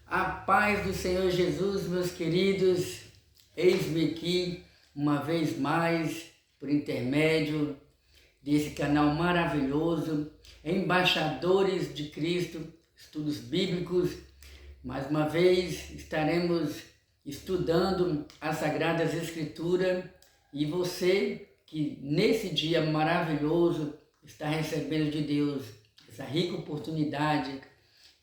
A paz do Senhor Jesus, meus queridos, eis-me aqui uma vez mais por intermédio desse canal maravilhoso, Embaixadores de Cristo, Estudos Bíblicos. Mais uma vez estaremos estudando as Sagradas Escrituras e você que nesse dia maravilhoso está recebendo de Deus essa rica oportunidade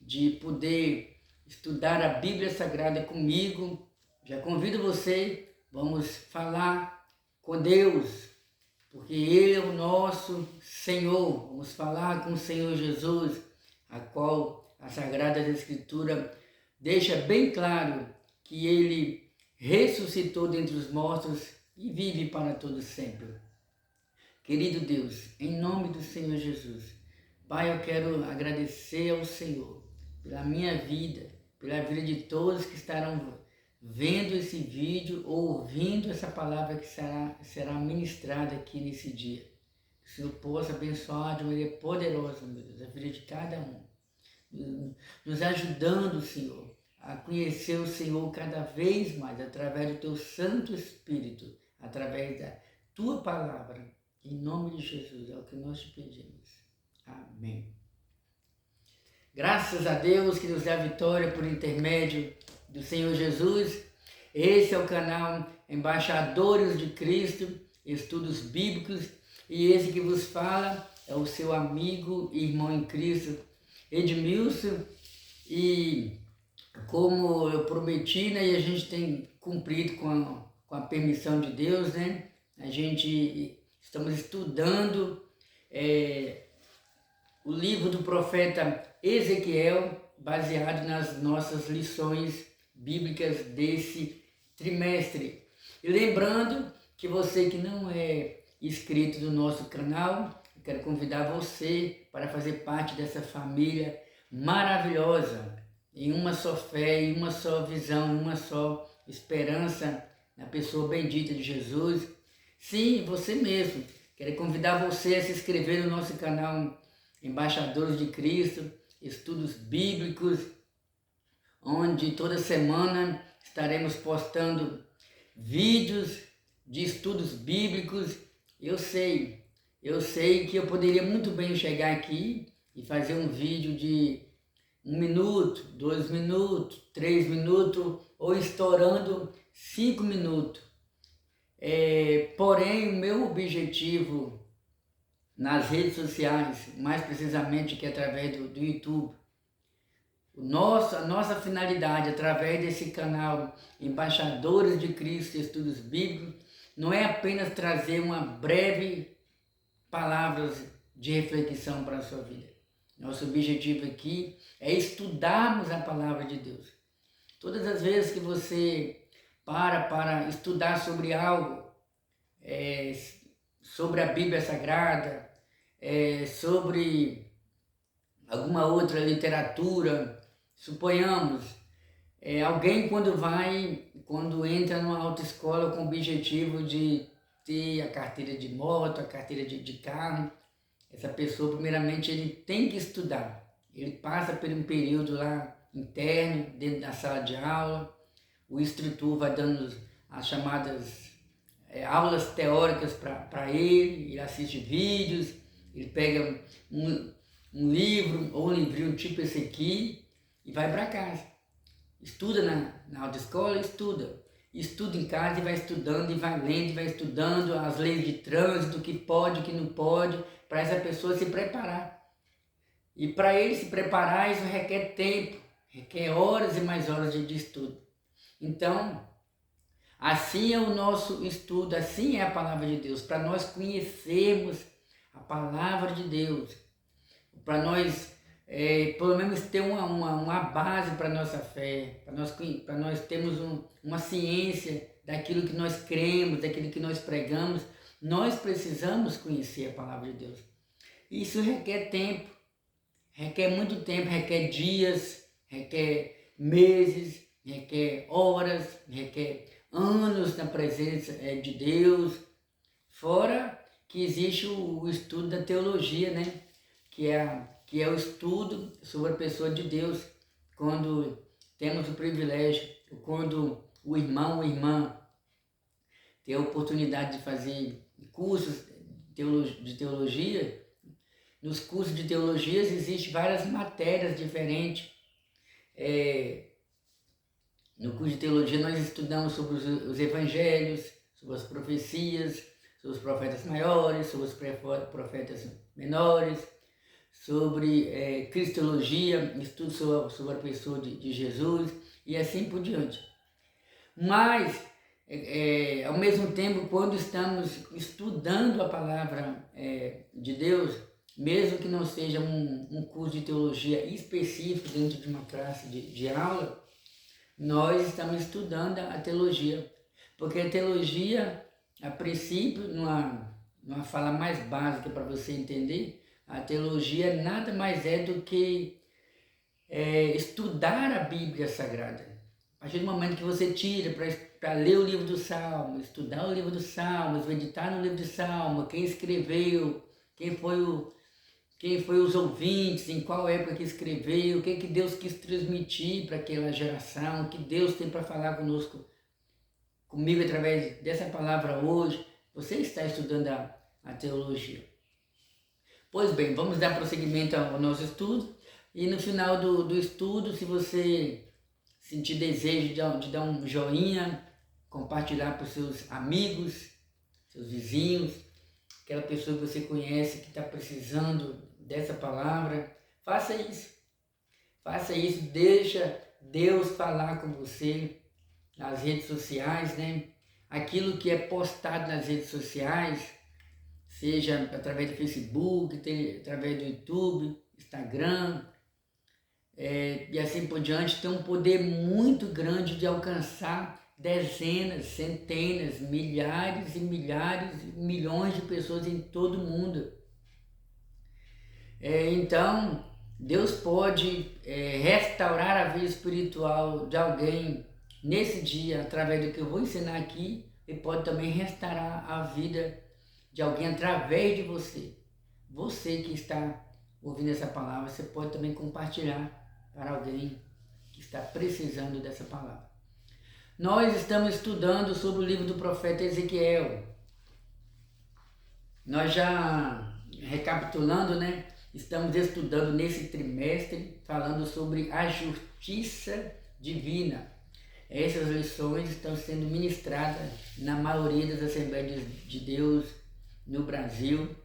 de poder estudar a Bíblia Sagrada comigo. Já convido você, vamos falar com Deus, porque Ele é o nosso Senhor. Vamos falar com o Senhor Jesus, a qual a Sagrada Escritura deixa bem claro que Ele ressuscitou dentre os mortos e vive para todos sempre. Querido Deus, em nome do Senhor Jesus, Pai, eu quero agradecer ao Senhor pela minha vida, pela vida de todos que estarão vendo esse vídeo ou ouvindo essa palavra que será ministrada aqui nesse dia. Que o Senhor possa abençoar de maneira poderosa, meu Deus, a vida de cada um, nos ajudando, Senhor, a conhecer o Senhor cada vez mais, através do Teu Santo Espírito, através da Tua palavra. Em nome de Jesus, é o que nós te pedimos. Amém. Graças a Deus que nos dá a vitória por intermédio do Senhor Jesus. Esse é o canal Embaixadores de Cristo, Estudos Bíblicos, e esse que vos fala é o seu amigo e irmão em Cristo, Edmilson. E como eu prometi, né, e a gente tem cumprido com a permissão de Deus, né, estamos estudando o livro do profeta Ezequiel, baseado nas nossas lições bíblicas desse trimestre. E lembrando que você que não é inscrito no nosso canal, eu quero convidar você para fazer parte dessa família maravilhosa, em uma só fé, em uma só visão, em uma só esperança na pessoa bendita de Jesus. Sim, você mesmo. Quero convidar você a se inscrever no nosso canal Embaixadores de Cristo, Estudos Bíblicos, onde toda semana estaremos postando vídeos de estudos bíblicos. Eu sei que eu poderia muito bem chegar aqui e fazer um vídeo de 1 minuto, 2 minutos, 3 minutos ou estourando 5 minutos. Porém, o meu objetivo nas redes sociais, mais precisamente que através do YouTube, a nossa finalidade através desse canal Embaixadores de Cristo Estudos Bíblicos não é apenas trazer uma breve palavras de reflexão para a sua vida. Nosso objetivo aqui é estudarmos a palavra de Deus. Todas as vezes que você para estudar sobre algo, sobre a Bíblia Sagrada, sobre alguma outra literatura, suponhamos, alguém quando entra numa autoescola com o objetivo de ter a carteira de moto, a carteira de carro, essa pessoa primeiramente ele tem que estudar. Ele passa por um período lá interno, dentro da sala de aula, o instrutor vai dando as chamadas aulas teóricas para ele assiste vídeos, ele pega um livro ou um livrinho tipo esse aqui e vai para casa. Estuda na autoescola, estuda em casa e vai estudando e vai lendo e vai estudando as leis de trânsito, o que pode, o que não pode, para essa pessoa se preparar. E para ele se preparar, isso requer tempo, requer horas e mais horas de estudo. Então, assim é o nosso estudo, assim é a palavra de Deus, para nós conhecermos a palavra de Deus, para nós pelo menos ter uma base para a nossa fé, para nós termos uma ciência daquilo que nós cremos, daquilo que nós pregamos. Nós precisamos conhecer a palavra de Deus. Isso requer tempo, requer muito tempo, requer dias, requer meses, requer horas, requer anos na presença de Deus. Fora que existe o estudo da teologia, né? Que é o estudo sobre a pessoa de Deus, quando temos o privilégio, quando o irmão ou irmã tem a oportunidade de fazer cursos de teologia, nos cursos de teologia existem várias matérias diferentes. No curso de teologia nós estudamos sobre os evangelhos, sobre as profecias, sobre os profetas maiores, sobre os profetas menores, sobre cristologia, estudo sobre a pessoa de Jesus e assim por diante. Mas, ao mesmo tempo, quando estamos estudando a palavra de Deus, mesmo que não seja um curso de teologia específico dentro de uma classe de aula, nós estamos estudando a teologia. Porque a teologia, a princípio, numa fala mais básica para você entender, a teologia nada mais é do que estudar a Bíblia Sagrada. A partir do momento que você tira para ler o livro do Salmo, estudar o livro do Salmo, meditar no livro do Salmo, quem escreveu, quem foi os ouvintes, em qual época que escreveu, o que Deus quis transmitir para aquela geração, o que Deus tem para falar comigo através dessa palavra hoje, você está estudando a teologia. Pois bem, vamos dar prosseguimento ao nosso estudo e no final do estudo, se você sentir desejo de dar um joinha, compartilhar para os seus amigos, seus vizinhos, aquela pessoa que você conhece que está precisando dessa palavra, faça isso. Faça isso, deixa Deus falar com você nas redes sociais, né? Aquilo que é postado nas redes sociais, seja através do Facebook, através do YouTube, Instagram, e assim por diante, tem um poder muito grande de alcançar dezenas, centenas, milhares e milhares, milhões de pessoas em todo o mundo. Então, Deus pode restaurar a vida espiritual de alguém nesse dia, através do que eu vou ensinar aqui, e pode também restaurar a vida de alguém através de você. Você que está ouvindo essa palavra, você pode também compartilhar para alguém que está precisando dessa palavra. Nós estamos estudando sobre o livro do profeta Ezequiel. Nós já, recapitulando, né? Estamos estudando nesse trimestre, falando sobre a justiça divina. Essas lições estão sendo ministradas na maioria das Assembleias de Deus no Brasil.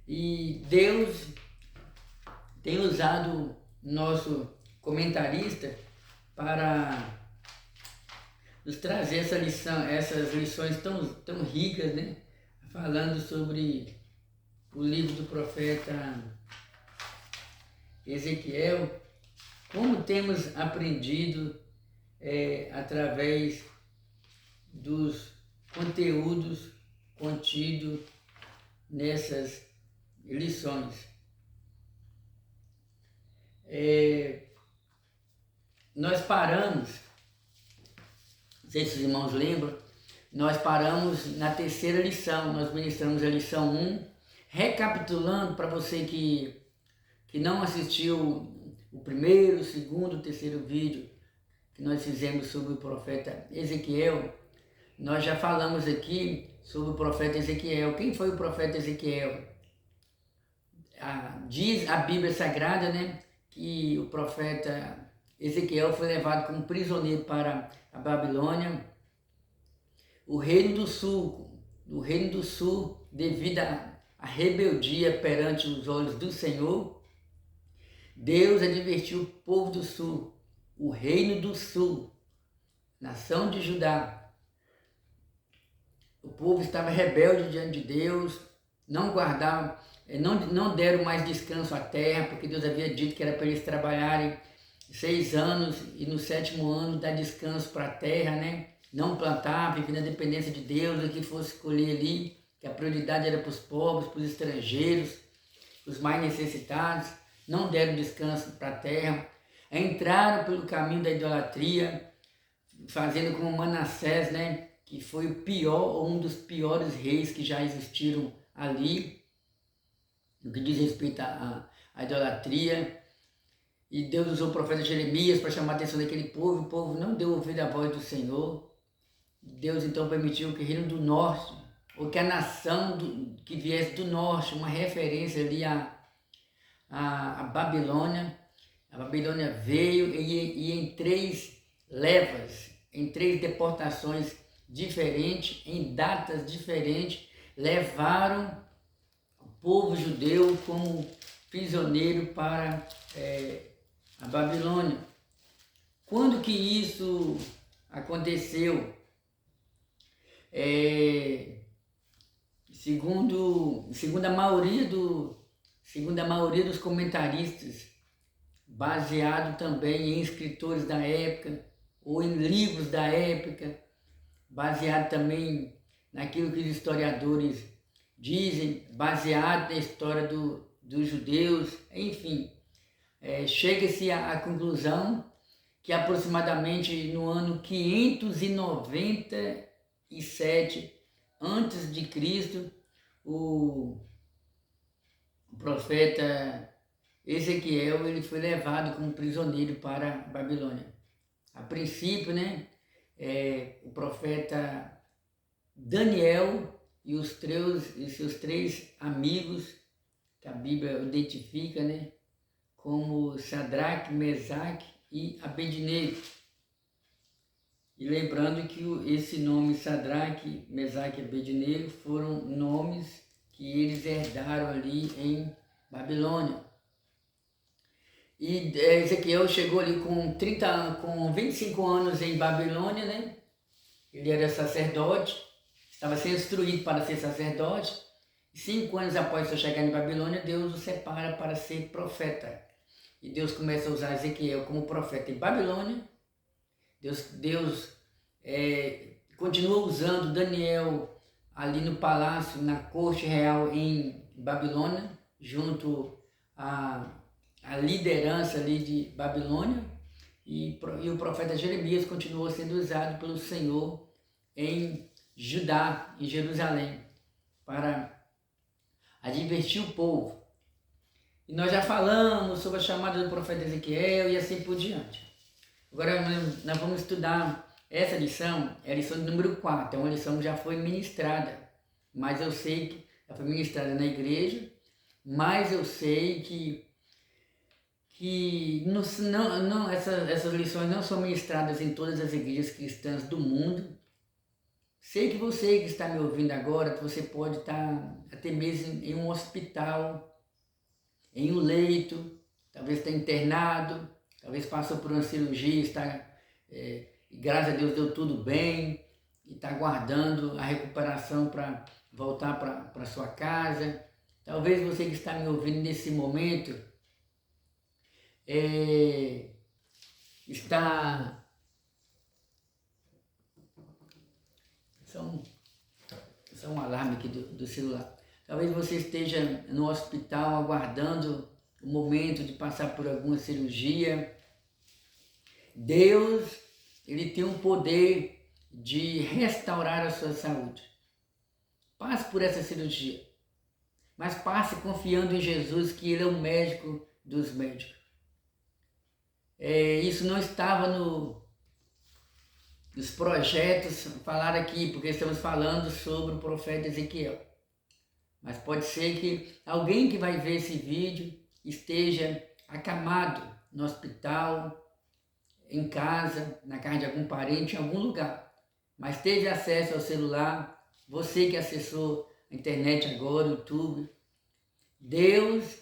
E Deus tem usado nosso comentarista para nos trazer essas lições tão ricas, né? Falando sobre o livro do profeta Ezequiel, como temos aprendido através dos conteúdos contidos nessas lições. Nós paramos, não sei se os irmãos lembram, nós paramos na terceira lição, nós ministramos a lição 1, recapitulando para você que não assistiu o primeiro, o segundo, o terceiro vídeo que nós fizemos sobre o profeta Ezequiel. Nós já falamos aqui sobre o profeta Ezequiel. Quem foi o profeta Ezequiel? Diz a Bíblia Sagrada, né, que o profeta Ezequiel foi levado como prisioneiro para a Babilônia. O reino do sul, devido à rebeldia perante os olhos do Senhor, Deus advertiu o povo do sul, o reino do sul, nação de Judá. O povo estava rebelde diante de Deus, não guardavam, não deram mais descanso à terra, porque Deus havia dito que era para eles trabalharem 6 anos e no 7º ano dar descanso para a terra, né? Não plantar, viver na dependência de Deus, o que fosse escolher ali, que a prioridade era para os pobres, para os estrangeiros, os mais necessitados, não deram descanso para a terra, entraram pelo caminho da idolatria, fazendo como Manassés, né? Que foi o pior, ou um dos piores reis que já existiram ali, no que diz respeito à idolatria. E Deus usou o profeta Jeremias para chamar a atenção daquele povo, e o povo não deu ouvido à voz do Senhor. Deus então permitiu que o reino do norte, ou que a nação que viesse do norte, uma referência ali à Babilônia, a Babilônia veio e em 3 levas, em 3 deportações diferentes, em datas diferentes, levaram o povo judeu como prisioneiro para a Babilônia. Quando que isso aconteceu? Segundo a maioria dos comentaristas, baseado também em escritores da época ou em livros da época, baseado também naquilo que os historiadores dizem, baseado na história dos judeus, enfim, chega-se à conclusão que aproximadamente no ano 597 antes de Cristo, o profeta Ezequiel ele foi levado como prisioneiro para a Babilônia. A princípio, o profeta Daniel e seus 3 amigos, que a Bíblia identifica, como Sadraque, Mesaque e Abednego. E lembrando que esse nome Sadraque, Mesaque e Abednego foram nomes que eles herdaram ali em Babilônia. E Ezequiel chegou ali com 25 anos em Babilônia, Ele era sacerdote, estava sendo instruído para ser sacerdote. 5 anos após sua chegada em Babilônia, Deus o separa para ser profeta. E Deus começa a usar Ezequiel como profeta em Babilônia. Deus continua usando Daniel ali no palácio, na corte real em Babilônia, junto à liderança ali de Babilônia. E o profeta Jeremias continuou sendo usado pelo Senhor em Judá, em Jerusalém, para advertir o povo. E nós já falamos sobre a chamada do profeta Ezequiel e assim por diante. Agora nós vamos estudar essa lição, é a lição número 4, é uma lição que já foi ministrada, mas eu sei que já foi ministrada na igreja, mas eu sei que essas lições não são ministradas em todas as igrejas cristãs do mundo. Sei que você que está me ouvindo agora, que você pode estar até mesmo em um hospital, em um leito, talvez está internado, talvez passou por uma cirurgia, e graças a Deus deu tudo bem, e está aguardando a recuperação para voltar para sua casa. Talvez você que está me ouvindo nesse momento está... Só um alarme aqui do celular. Talvez você esteja no hospital aguardando o momento de passar por alguma cirurgia. Deus, Ele tem o poder de restaurar a sua saúde. Passe por essa cirurgia, mas passe confiando em Jesus, que Ele é o médico dos médicos. Isso não estava nos projetos falar aqui, porque estamos falando sobre o profeta Ezequiel. Mas pode ser que alguém que vai ver esse vídeo esteja acamado no hospital, em casa, na casa de algum parente, em algum lugar. Mas teve acesso ao celular, você que acessou a internet agora, o YouTube. Deus,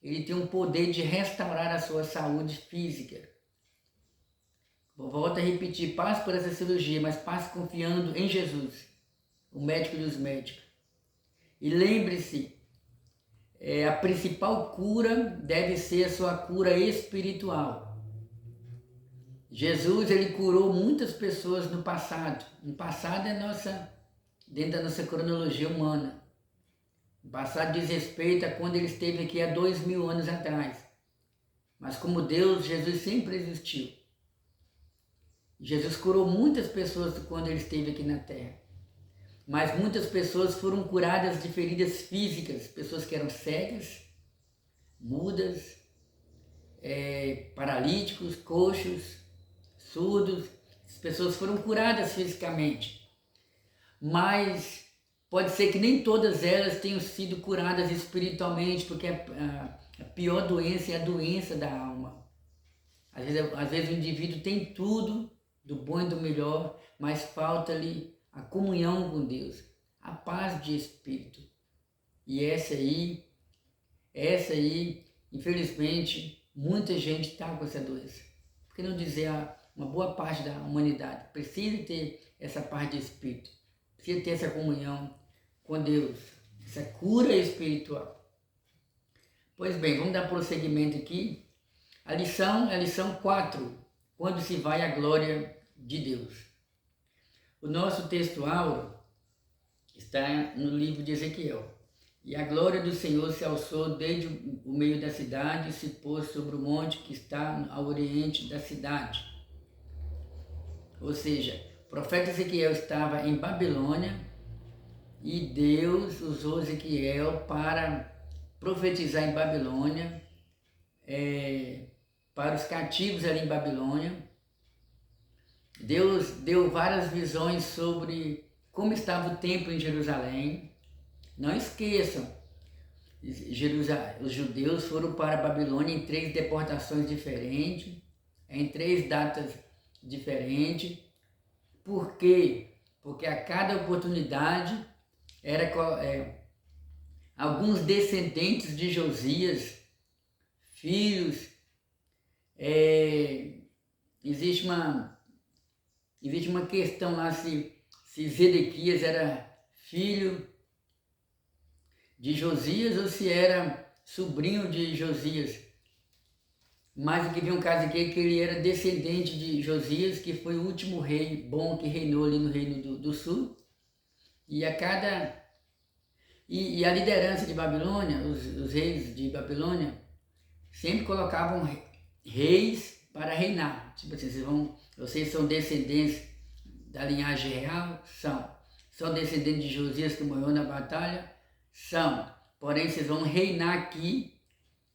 Ele tem um poder de restaurar a sua saúde física. Volto a repetir, passe por essa cirurgia, mas passe confiando em Jesus, o médico dos médicos. E lembre-se, a principal cura deve ser a sua cura espiritual. Jesus, Ele curou muitas pessoas no passado. No passado dentro da nossa cronologia humana. O passado diz respeito a quando Ele esteve aqui há 2000 anos atrás. Mas como Deus, Jesus sempre existiu. Jesus curou muitas pessoas quando Ele esteve aqui na Terra. Mas muitas pessoas foram curadas de feridas físicas, pessoas que eram cegas, mudas, paralíticos, coxos, surdos. As pessoas foram curadas fisicamente, mas pode ser que nem todas elas tenham sido curadas espiritualmente, porque a pior doença é a doença da alma. Às vezes o indivíduo tem tudo do bom e do melhor, mas falta-lhe a comunhão com Deus, a paz de espírito. E essa aí, infelizmente, muita gente está com essa doença. Por que não dizer uma boa parte da humanidade precisa ter essa paz de espírito, precisa ter essa comunhão com Deus, essa cura espiritual. Pois bem, vamos dar prosseguimento aqui. A lição 4, quando se vai à glória de Deus. O nosso textual está no livro de Ezequiel. E a glória do Senhor se alçou desde o meio da cidade e se pôs sobre o monte que está ao oriente da cidade. Ou seja, o profeta Ezequiel estava em Babilônia e Deus usou Ezequiel para profetizar em Babilônia, para os cativos ali em Babilônia. Deus deu várias visões sobre como estava o templo em Jerusalém. Não esqueçam, os judeus foram para a Babilônia em 3 deportações diferentes, em 3 datas diferentes. Por quê? Porque a cada oportunidade alguns descendentes de Josias, filhos, existe uma questão lá se Zedequias era filho de Josias ou se era sobrinho de Josias. Mas o que vem um caso aqui é que ele era descendente de Josias, que foi o último rei bom que reinou ali no Reino do Sul. E a liderança de Babilônia, os reis de Babilônia, sempre colocavam reis para reinar. Tipo assim, vocês são descendentes da linhagem real? São descendentes de Josias que morreu na batalha? São. Porém, vocês vão reinar aqui.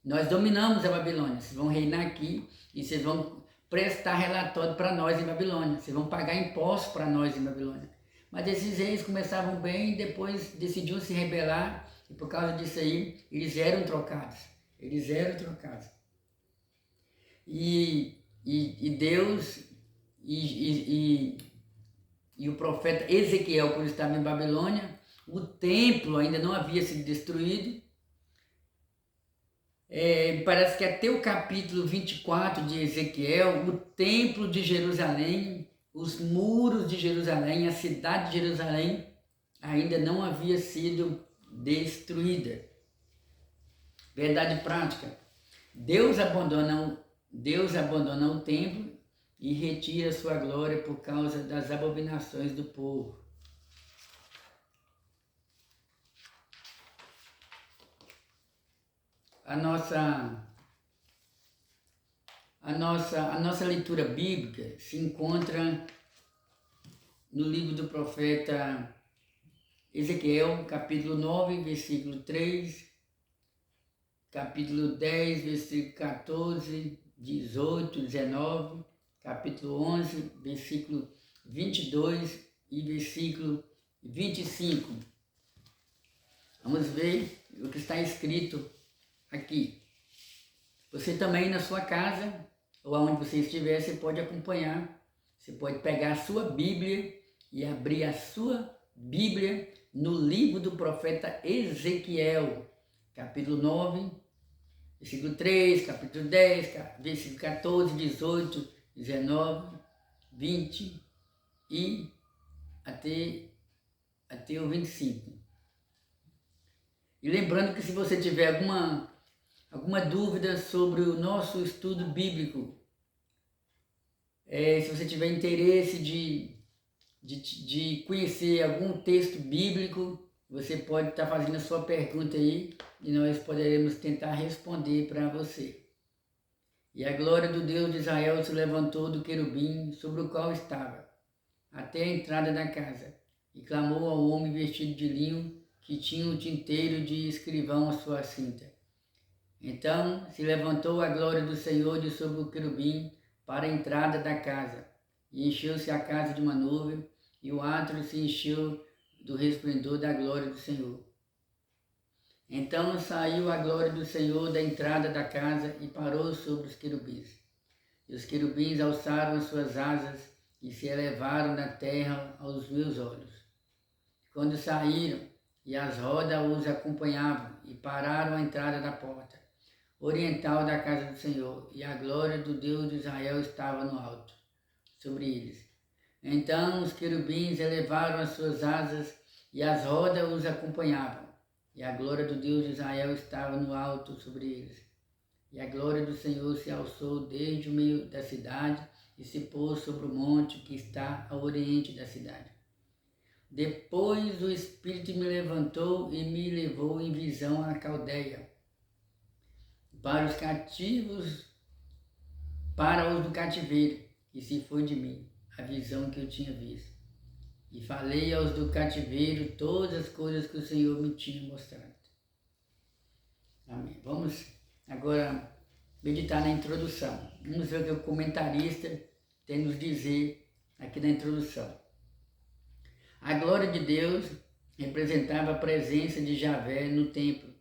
Nós dominamos a Babilônia. Vocês vão reinar aqui e vocês vão prestar relatório para nós em Babilônia. Vocês vão pagar impostos para nós em Babilônia. Mas esses reis começavam bem e depois decidiam se rebelar. E por causa disso aí, eles eram trocados. E Deus e o profeta Ezequiel, quando estava em Babilônia, o templo ainda não havia sido destruído. Parece que até o capítulo 24 de Ezequiel, o templo de Jerusalém, os muros de Jerusalém, a cidade de Jerusalém ainda não havia sido destruída. Verdade prática. Deus abandona o templo e retira sua glória por causa das abominações do povo. A nossa leitura bíblica se encontra no livro do profeta Ezequiel, capítulo 9, versículo 3, capítulo 10, versículo 14, 18, 19, capítulo 11, versículo 22 e versículo 25. Vamos ver o que está escrito aqui. Você também na sua casa, ou aonde você estiver, você pode acompanhar. Você pode pegar a sua Bíblia e abrir a sua Bíblia no livro do profeta Ezequiel, capítulo 9, versículo 3, capítulo 10, versículo 14, 18, 19, 20 e até o 25. E lembrando que se você tiver alguma dúvida sobre o nosso estudo bíblico, se você tiver interesse de conhecer algum texto bíblico, você pode estar fazendo a sua pergunta aí e nós poderemos tentar responder para você. E a glória do Deus de Israel se levantou do querubim sobre o qual estava, até a entrada da casa, e clamou ao homem vestido de linho que tinha o tinteiro de escrivão à sua cinta. Então se levantou a glória do Senhor de sobre o querubim para a entrada da casa, e encheu-se a casa de uma nuvem, e o átrio se encheu do resplendor da glória do Senhor. Então saiu a glória do Senhor da entrada da casa e parou sobre os querubins. E os querubins alçaram as suas asas e se elevaram na terra aos meus olhos. Quando saíram, e as rodas os acompanhavam, e pararam à entrada da porta oriental da casa do Senhor, e a glória do Deus de Israel estava no alto, sobre eles. Então os querubins elevaram as suas asas, e as rodas os acompanhavam, e a glória do Deus de Israel estava no alto sobre eles. E a glória do Senhor se alçou desde o meio da cidade e se pôs sobre o monte que está ao oriente da cidade. Depois o Espírito me levantou e me levou em visão à Caldeia, para os cativos, para os do cativeiro, e se foi de mim a visão que eu tinha visto. E falei aos do cativeiro todas as coisas que o Senhor me tinha mostrado. Amém. Vamos agora meditar na introdução. Vamos ver o que o comentarista tem a nos dizer aqui na introdução. A glória de Deus representava a presença de Javé no templo.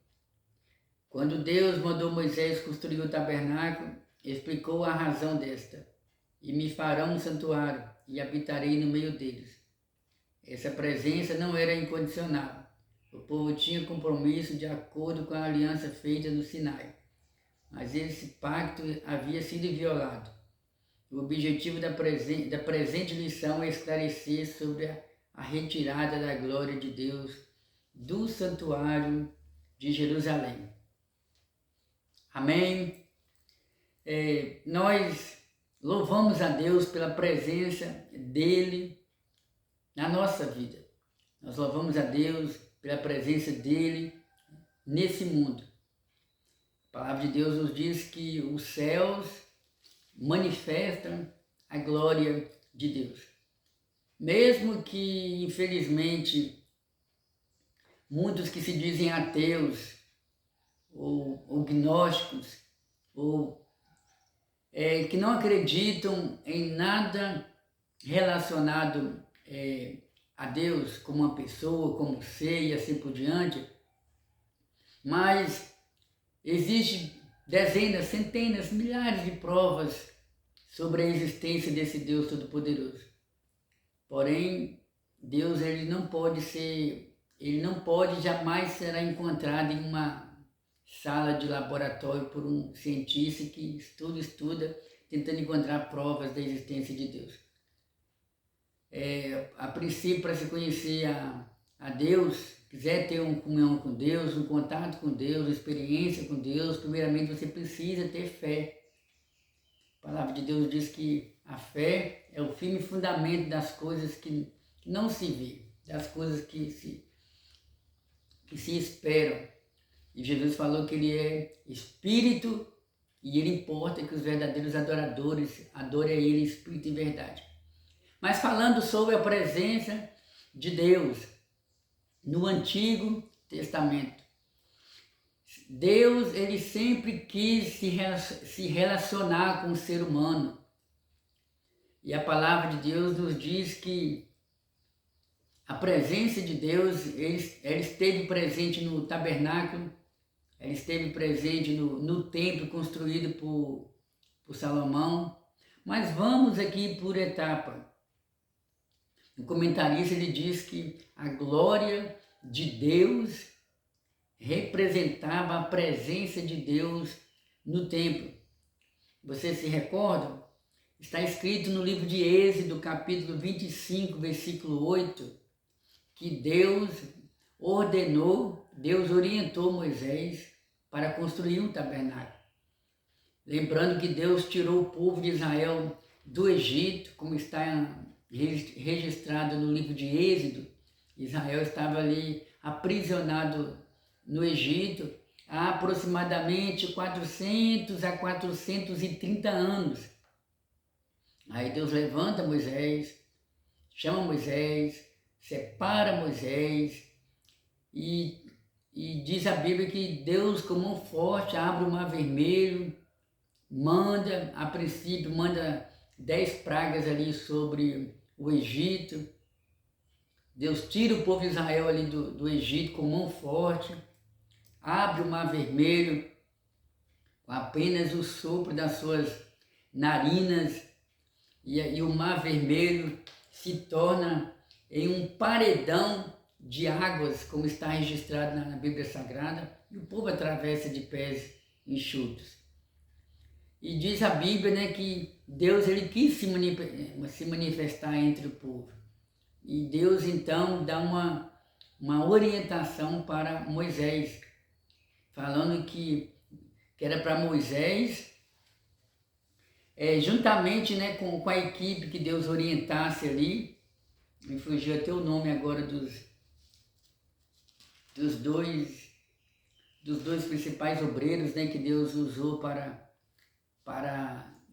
Quando Deus mandou Moisés construir o tabernáculo, explicou a razão desta. E me farão um santuário, e habitarei no meio deles. Essa presença não era incondicional. O povo tinha compromisso de acordo com a aliança feita no Sinai. Mas esse pacto havia sido violado. O objetivo da presente lição é esclarecer sobre a retirada da glória de Deus do santuário de Jerusalém. Amém? Nós louvamos a Deus pela presença dEle na nossa vida. Nós louvamos a Deus pela presença dEle nesse mundo. A palavra de Deus nos diz que os céus manifestam a glória de Deus. Mesmo que, infelizmente, muitos que se dizem ateus ou gnósticos, ou que não acreditam em nada relacionado a Deus, como uma pessoa, como ser e assim por diante, mas existem dezenas, centenas, milhares de provas sobre a existência desse Deus Todo-Poderoso. Porém, Deus ele não pode jamais será encontrado em uma sala de laboratório por um cientista que estuda, tentando encontrar provas da existência de Deus. A princípio, para se conhecer a Deus, quiser ter uma comunhão com Deus, um contato com Deus, uma experiência com Deus, primeiramente você precisa ter fé. A palavra de Deus diz que a fé é o firme fundamento das coisas que não se vê, das coisas que se esperam. E Jesus falou que Ele é Espírito e Ele importa que os verdadeiros adoradores adorem a Ele em Espírito e em verdade. Mas falando sobre a presença de Deus no Antigo Testamento, Deus ele sempre quis se relacionar com o ser humano. E a palavra de Deus nos diz que a presença de Deus, ela esteve presente no tabernáculo, ela esteve presente no templo construído por Salomão. Mas vamos aqui por etapa. O comentarista ele diz que a glória de Deus representava a presença de Deus no templo. Vocês se recordam? Está escrito no livro de Êxodo, capítulo 25, versículo 8, que Deus orientou Moisés para construir um tabernáculo. Lembrando que Deus tirou o povo de Israel do Egito, como está registrado no livro de Êxodo. Israel estava ali aprisionado no Egito há aproximadamente 400 a 430 anos. Aí Deus levanta Moisés, chama Moisés, separa Moisés e E diz a Bíblia que Deus, com mão forte, abre o mar vermelho, manda, a princípio, manda 10 pragas ali sobre o Egito. Deus tira o povo de Israel ali do Egito com mão forte, abre o mar vermelho com apenas o sopro das suas narinas, e o mar vermelho se torna em um paredão de águas, como está registrado na Bíblia Sagrada, e o povo atravessa de pés enxutos. E diz a Bíblia, né, que Deus ele quis se manifestar entre o povo. E Deus então dá uma orientação para Moisés, falando que era para Moisés, juntamente, né, com a equipe que Deus orientasse ali. Me fugiu até o nome agora dos dois principais obreiros, né, que Deus usou para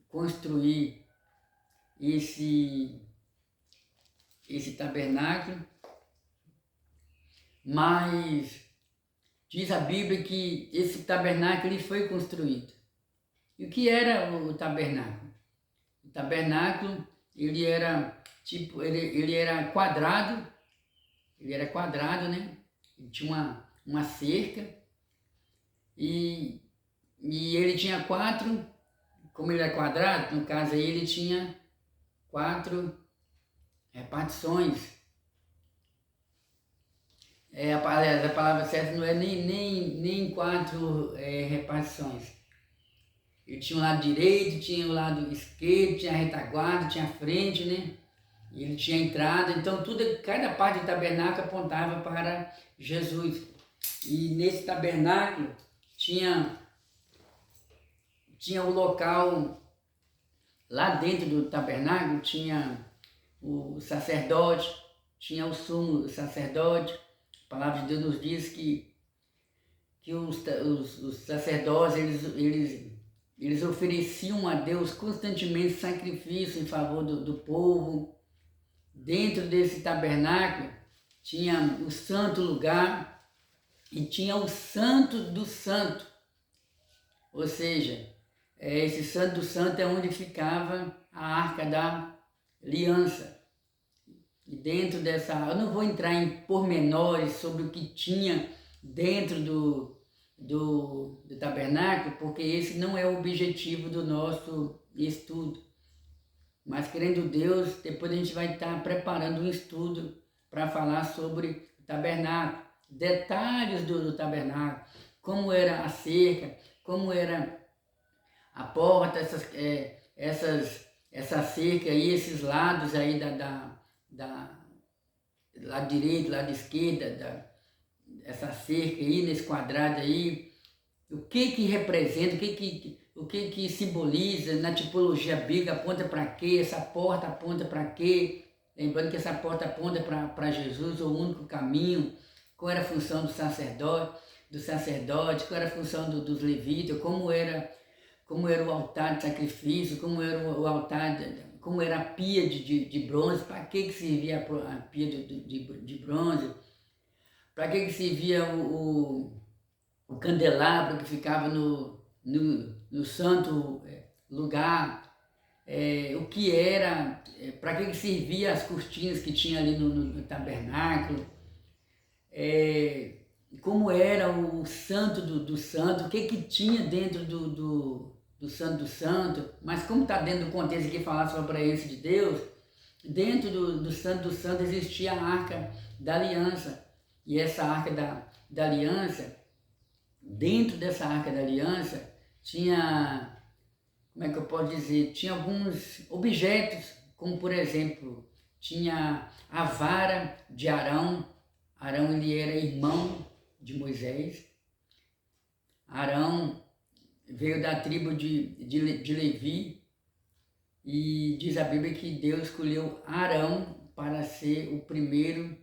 construir esse tabernáculo. Mas diz a Bíblia que esse tabernáculo ele foi construído. E o que era o tabernáculo? O tabernáculo ele era ele era quadrado, né? Ele tinha uma cerca e ele tinha 4, como ele era quadrado, no caso aí ele tinha 4 repartições. A palavra certa não é nem 4 repartições. Ele tinha o lado direito, tinha o lado esquerdo, tinha a retaguarda, tinha a frente, né? E ele tinha a entrada, então cada parte do tabernáculo apontava para Jesus. E nesse tabernáculo tinha o local, lá dentro do tabernáculo tinha o sacerdote, tinha o sumo sacerdote. A palavra de Deus nos diz que os sacerdotes, eles ofereciam a Deus constantemente sacrifício em favor do povo. Dentro desse tabernáculo tinha o santo lugar e tinha o santo do santo. Ou seja, esse santo do santo é onde ficava a arca da aliança. E dentro dessa, eu não vou entrar em pormenores sobre o que tinha dentro do tabernáculo, porque esse não é o objetivo do nosso estudo. Mas querendo Deus, depois a gente vai estar preparando um estudo para falar sobre o tabernáculo, detalhes do tabernáculo, como era a cerca, como era a porta, essa cerca aí, esses lados aí lado direito, lado esquerdo, essa cerca aí, nesse quadrado aí, o que representa, o que simboliza na tipologia bíblica, aponta para quê, essa porta aponta para quê, lembrando que essa porta aponta para Jesus, o único caminho, qual era a função do sacerdote, qual era a função dos levitas, como era o altar de sacrifício, como era o altar, como era a pia de bronze, para que servia a pia de bronze, para que servia o candelabro que ficava no santo lugar, o que era, para que servia as cortinas que tinha ali no tabernáculo, como era o santo do santo, o que tinha dentro do santo do santo, mas como está dentro do contexto aqui falar sobre a presença de Deus, dentro do santo do santo existia a arca da aliança, e essa arca da aliança, dentro dessa arca da aliança, tinha, como é que eu posso dizer, tinha alguns objetos, como por exemplo, tinha a vara de Arão. Arão ele era irmão de Moisés. Arão veio da tribo de Levi, e diz a Bíblia que Deus escolheu Arão para ser o primeiro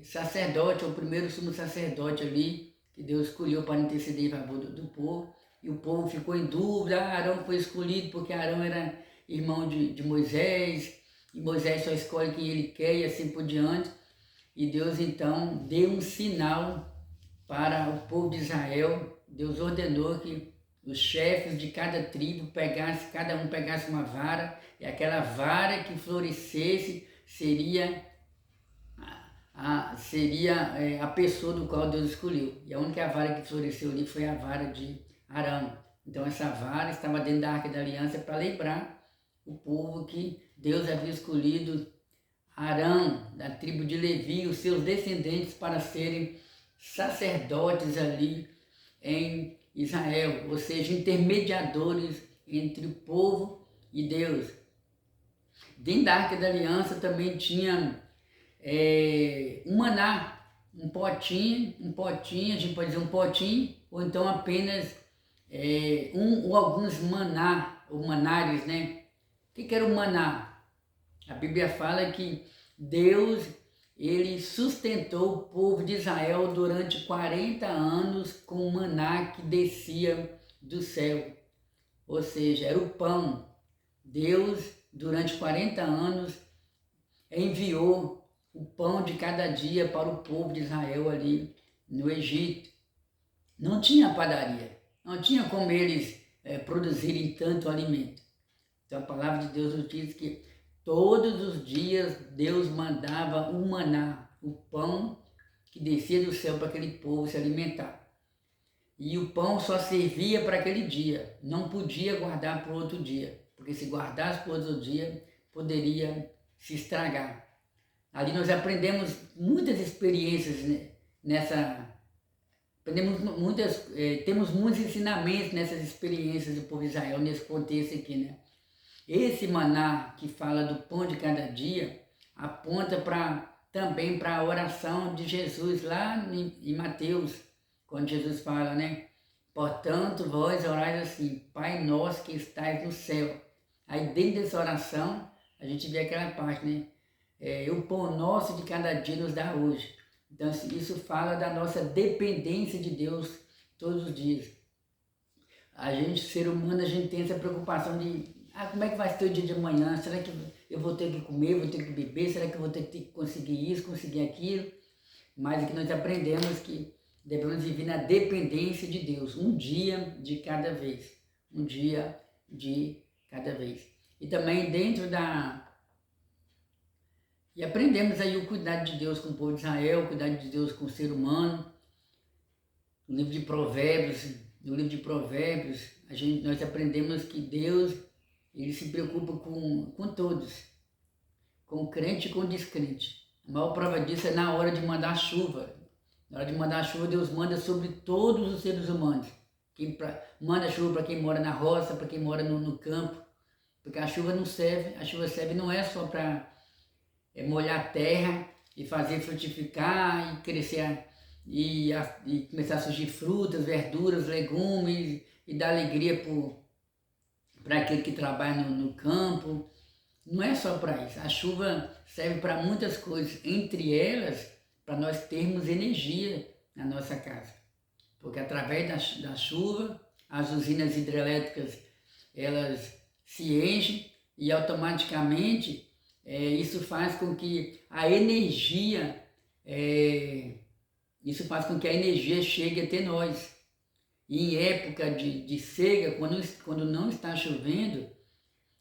sacerdote, o primeiro sumo sacerdote ali, que Deus escolheu para interceder em favor do povo, e o povo ficou em dúvida. Arão foi escolhido porque Arão era irmão de Moisés, e Moisés só escolhe quem ele quer e assim por diante, e Deus então deu um sinal para o povo de Israel. Deus ordenou que os chefes de cada tribo cada um pegasse uma vara, e aquela vara que florescesse seria a pessoa do qual Deus escolheu. E a única vara que floresceu ali foi a vara de Arão. Então essa vara estava dentro da Arca da Aliança para lembrar o povo que Deus havia escolhido Arão, da tribo de Levi, e os seus descendentes para serem sacerdotes ali em Israel, ou seja, intermediadores entre o povo e Deus. Dentro da Arca da Aliança também tinha um maná, um potinho, a gente pode dizer um potinho, ou então apenas ou alguns maná, ou manares, né? O que era o maná? A Bíblia fala que Deus, ele sustentou o povo de Israel durante 40 anos com o maná que descia do céu, ou seja, era o pão. Deus, durante 40 anos, enviou o pão de cada dia para o povo de Israel ali no Egito. Não tinha padaria, não tinha como eles produzirem tanto alimento. Então a palavra de Deus nos diz que todos os dias Deus mandava o maná, o pão que descia do céu para aquele povo se alimentar. E o pão só servia para aquele dia, não podia guardar para o outro dia, porque se guardasse para o outro dia, poderia se estragar. Ali nós aprendemos muitas experiências, né, temos muitos ensinamentos nessas experiências do povo de Israel, nesse contexto aqui, né? Esse maná que fala do pão de cada dia aponta também para a oração de Jesus lá em Mateus, quando Jesus fala, né? Portanto, vós orais assim, Pai nosso que estais no céu. Aí dentro dessa oração, a gente vê aquela parte, né? O pão nosso de cada dia nos dá hoje. Então isso fala da nossa dependência de Deus todos os dias. A gente, ser humano, a gente tem essa preocupação de como é que vai ser o dia de amanhã? Será que eu vou ter que comer, vou ter que beber? Será que eu vou ter que conseguir isso, conseguir aquilo? Mas aqui nós aprendemos que devemos viver na dependência de Deus, um dia de cada vez. Um dia de cada vez. E também E aprendemos aí o cuidado de Deus com o povo de Israel, o cuidado de Deus com o ser humano. No livro de Provérbios, nós aprendemos que Deus, ele se preocupa com todos, com o crente e com o descrente. A maior prova disso é na hora de mandar chuva. Na hora de mandar chuva, Deus manda sobre todos os seres humanos. Manda chuva para quem mora na roça, para quem mora no campo, porque a chuva serve não é só para molhar a terra e fazer frutificar e crescer e começar a surgir frutas, verduras, legumes e dar alegria para aquele que trabalha no campo. Não é só para isso. A chuva serve para muitas coisas, entre elas para nós termos energia na nossa casa. Porque através da chuva, as usinas hidrelétricas elas se enchem e automaticamente isso faz com que a energia chegue até nós. E em época de seca, quando não está chovendo,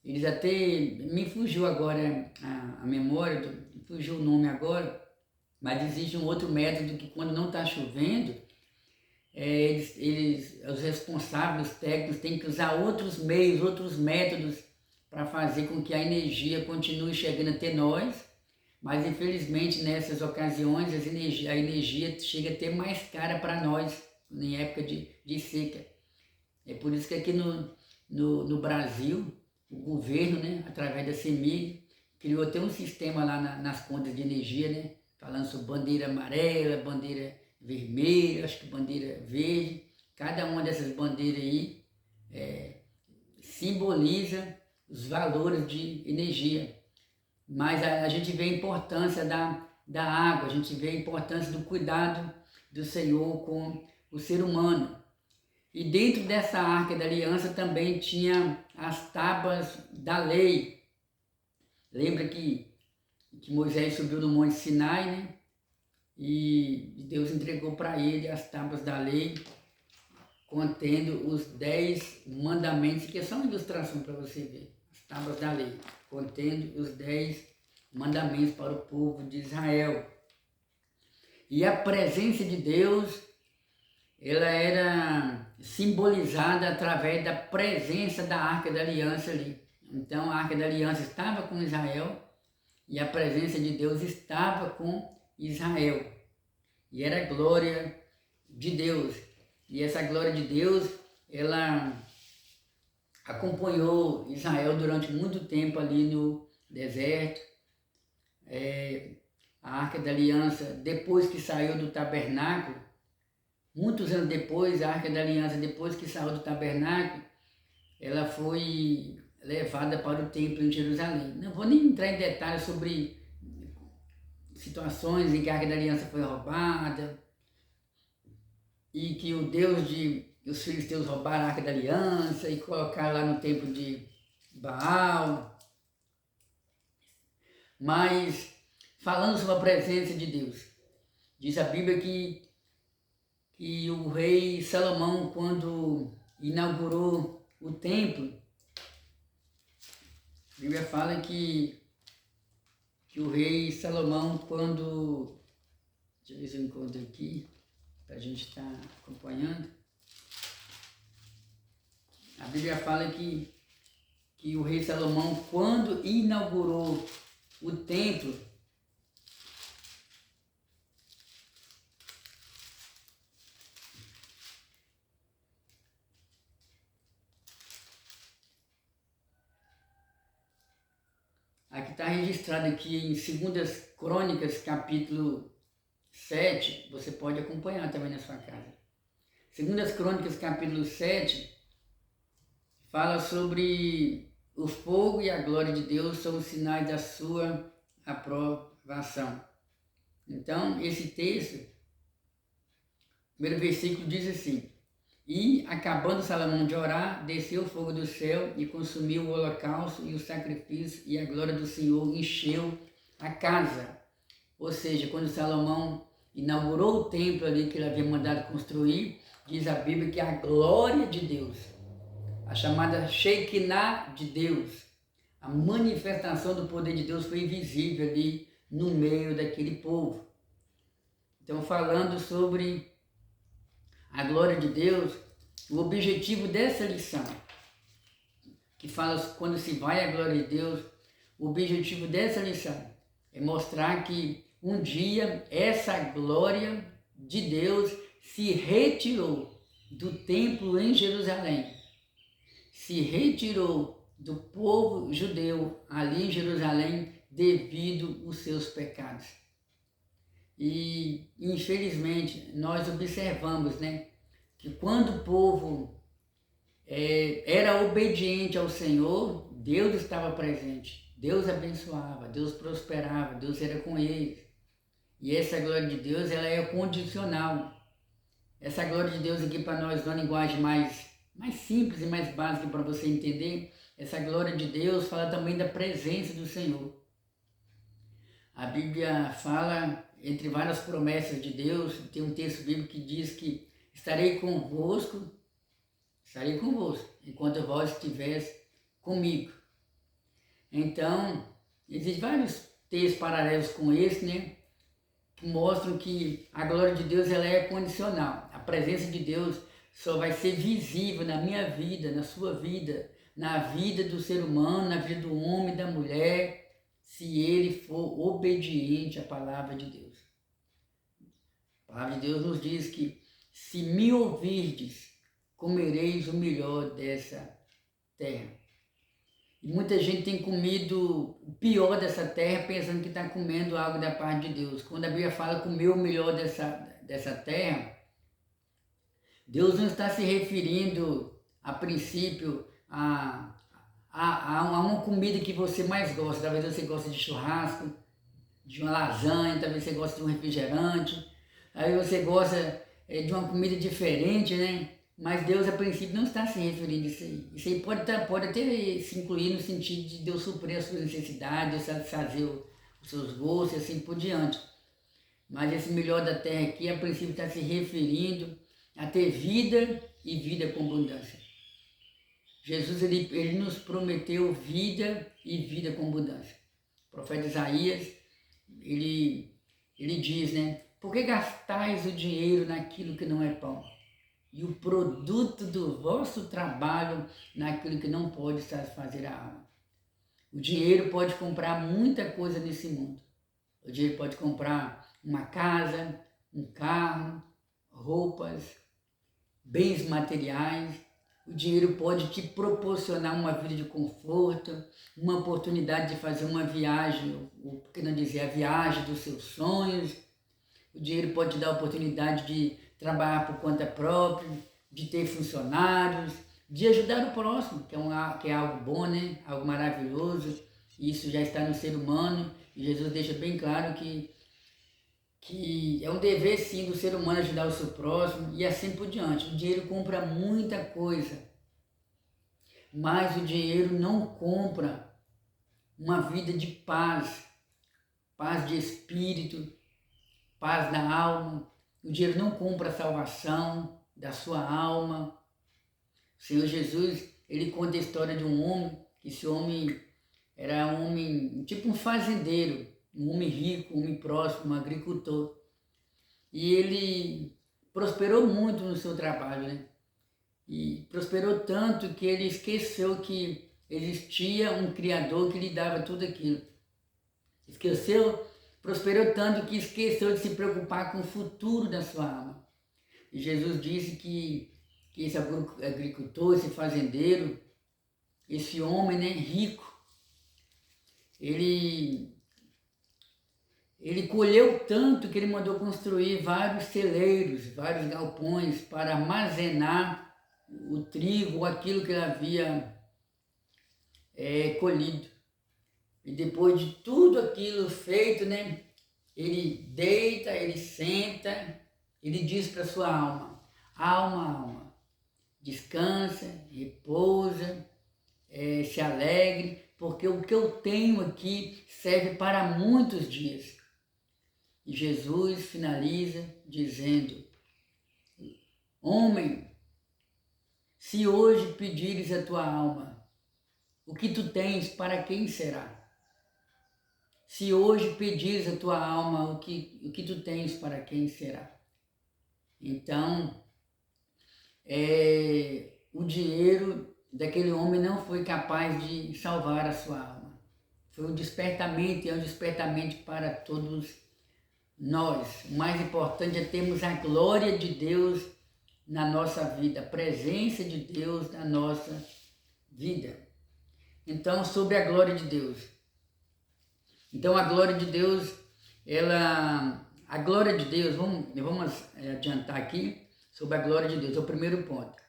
eles até, me fugiu agora a memória, fugiu o nome agora, mas existe um outro método que quando não está chovendo, os responsáveis, os técnicos, têm que usar outros meios, outros métodos para fazer com que a energia continue chegando até nós, mas infelizmente nessas ocasiões a energia chega até mais cara para nós em época de seca. É por isso que aqui no Brasil, o governo, né, através da CEMIG, criou até um sistema lá nas contas de energia, né, falando sobre bandeira amarela, bandeira vermelha, acho que bandeira verde. Cada uma dessas bandeiras aí simboliza os valores de energia. Mas a gente vê a importância da água, a gente vê a importância do cuidado do Senhor com o ser humano. E dentro dessa Arca da Aliança também tinha as tábuas da lei. Lembra que Moisés subiu no Monte Sinai, né? e Deus entregou para ele as tábuas da lei, contendo os 10 mandamentos, que é só uma ilustração para você ver, as tábuas da lei, contendo os 10 mandamentos para o povo de Israel. E a presença de Deus, ela era simbolizada através da presença da Arca da Aliança ali. Então a Arca da Aliança estava com Israel e a presença de Deus estava com Israel. E era a glória de Deus. E essa glória de Deus, ela acompanhou Israel durante muito tempo ali no deserto. A Arca da Aliança, depois que saiu do tabernáculo, muitos anos depois, a Arca da Aliança, depois que saiu do tabernáculo, ela foi levada para o templo em Jerusalém. Não vou nem entrar em detalhes sobre situações em que a Arca da Aliança foi roubada e que os filisteus roubaram a Arca da Aliança e colocaram lá no templo de Baal. Mas, falando sobre a presença de Deus, diz a Bíblia que o rei Salomão, quando inaugurou o templo, a Bíblia fala que o rei Salomão, quando... Deixa eu ver se eu encontro aqui, para a gente estar acompanhando. A Bíblia fala que o rei Salomão, quando inaugurou o templo, aqui está registrado aqui em 2 Crônicas, capítulo 7, você pode acompanhar também na sua casa. 2 Crônicas, capítulo 7, fala sobre o fogo e a glória de Deus são os sinais da sua aprovação. Então, esse texto, o primeiro versículo diz assim: E, acabando Salomão de orar, desceu o fogo do céu e consumiu o holocausto e o sacrifício, e a glória do Senhor encheu a casa. Ou seja, quando Salomão inaugurou o templo ali que ele havia mandado construir, diz a Bíblia que a glória de Deus, a chamada Shekinah de Deus, a manifestação do poder de Deus foi visível ali no meio daquele povo. Então, falando sobre a glória de Deus, o objetivo dessa lição, que fala quando se vai à glória de Deus, o objetivo dessa lição é mostrar que um dia essa glória de Deus se retirou do templo em Jerusalém, se retirou do povo judeu ali em Jerusalém devido aos seus pecados. E infelizmente nós observamos, que quando o povo era obediente ao Senhor, Deus estava presente, Deus abençoava, Deus prosperava, Deus era com eles. E essa glória de Deus, ela é condicional. Essa glória de Deus aqui para nós, numa linguagem mais simples e mais básica para você entender, essa glória de Deus fala também da presença do Senhor. A Bíblia fala, entre várias promessas de Deus, tem um texto bíblico que diz que estarei convosco, enquanto vós estiveres comigo. Então, existem vários textos paralelos com esse, que mostram que a glória de Deus ela é condicional. A presença de Deus só vai ser visível na minha vida, na sua vida, na vida do ser humano, na vida do homem e da mulher, se ele for obediente à palavra de Deus. A palavra de Deus nos diz que se me ouvirdes, comereis o melhor dessa terra. E muita gente tem comido o pior dessa terra pensando que está comendo algo da parte de Deus. Quando a Bíblia fala comer o melhor dessa terra, Deus não está se referindo, a princípio, a uma comida que você mais gosta. Talvez você goste de churrasco, de uma lasanha, talvez você goste de um refrigerante, aí você gosta de uma comida diferente, Mas Deus, a princípio, não está se referindo a isso aí. Isso aí pode até se incluir no sentido de Deus suprir as suas necessidades, Deus satisfazer os seus gostos e assim por diante. mas esse melhor da terra aqui, a princípio, está se referindo a ter vida e vida com abundância. Jesus, ele nos prometeu vida e vida com abundância. O profeta Isaías, ele diz, né? Por que gastais o dinheiro naquilo que não é pão? E o produto do vosso trabalho naquilo que não pode satisfazer a alma. O dinheiro pode comprar muita coisa nesse mundo. O dinheiro pode comprar uma casa, um carro, roupas, bens materiais. O dinheiro pode te proporcionar uma vida de conforto, uma oportunidade de fazer uma viagem, ou por que não dizer, a viagem dos seus sonhos. O dinheiro pode te dar a oportunidade de trabalhar por conta própria, de ter funcionários, de ajudar o próximo, que é algo bom, né? Algo maravilhoso. Isso já está no ser humano e Jesus deixa bem claro que é um dever sim do ser humano ajudar o seu próximo e assim por diante. O dinheiro compra muita coisa, mas o dinheiro não compra uma vida de paz, paz de espírito, paz da alma. O dinheiro não compra a salvação da sua alma. O Senhor Jesus, ele conta a história de um homem, que esse homem era um homem, tipo um fazendeiro, um homem rico, um homem próspero, um agricultor. E ele prosperou muito no seu trabalho, né? E prosperou tanto que ele esqueceu que existia um Criador que lhe dava tudo aquilo. Prosperou tanto que esqueceu de se preocupar com o futuro da sua alma. E Jesus disse que esse agricultor, esse fazendeiro, esse homem, né, rico, ele colheu tanto que ele mandou construir vários celeiros, vários galpões para armazenar o trigo ou aquilo que ele havia colhido. E depois de tudo aquilo feito, né, ele deita, ele senta, ele diz para sua alma, alma, descansa, repousa, se alegre, porque o que eu tenho aqui serve para muitos dias. E Jesus finaliza dizendo, homem, se hoje pedires a tua alma, o que tu tens, para quem será? Se hoje pedires a tua alma, o que tu tens, para quem será? Então, o dinheiro daquele homem não foi capaz de salvar a sua alma. Foi um despertamento, e é um despertamento para todos nós. O mais importante é termos a glória de Deus na nossa vida, a presença de Deus na nossa vida. Então, sobre a glória de Deus. Então, a glória de Deus, vamos adiantar aqui sobre a glória de Deus, é o primeiro ponto.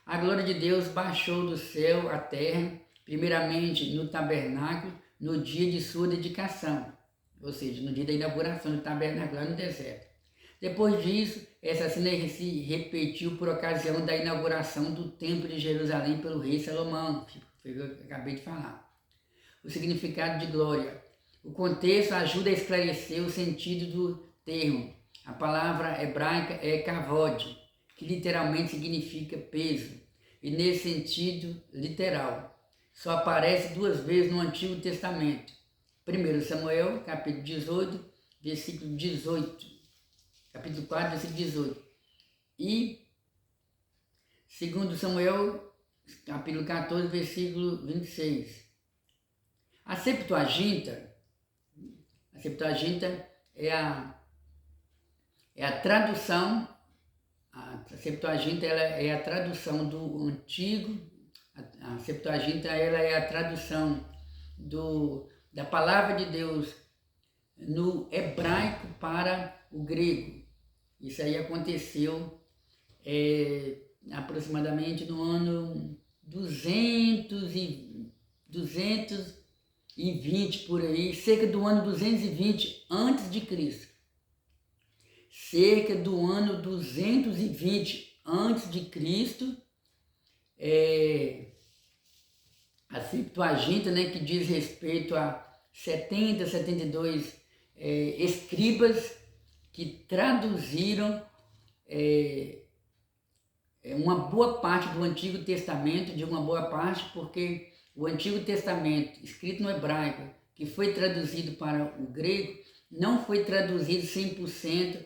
A glória de Deus baixou do céu à terra, primeiramente no tabernáculo, no dia de sua dedicação, ou seja, no dia da inauguração do tabernáculo, lá no deserto. Depois disso, essa cena se repetiu por ocasião da inauguração do Templo de Jerusalém pelo rei Salomão, que eu acabei de falar. O significado de glória. O contexto ajuda a esclarecer o sentido do termo. A palavra hebraica é kavod, que literalmente significa peso, e nesse sentido literal. Só aparece 2 vezes no Antigo Testamento. 1 Samuel, capítulo 18, versículo 18. Capítulo 4, versículo 18. E 2 Samuel, capítulo 14, versículo 26. A Septuaginta é a tradução, a Septuaginta ela é a tradução do Antigo, a Septuaginta ela é a tradução da palavra de Deus no hebraico para o grego. Isso aí aconteceu aproximadamente no ano 220 por aí, cerca do ano 220 antes de Cristo. Cerca do ano 220 antes de Cristo, a Septuaginta, né, que diz respeito a 72 escribas que traduziram uma boa parte do Antigo Testamento, de uma boa parte, porque o Antigo Testamento, escrito no hebraico, que foi traduzido para o grego, não foi traduzido 100%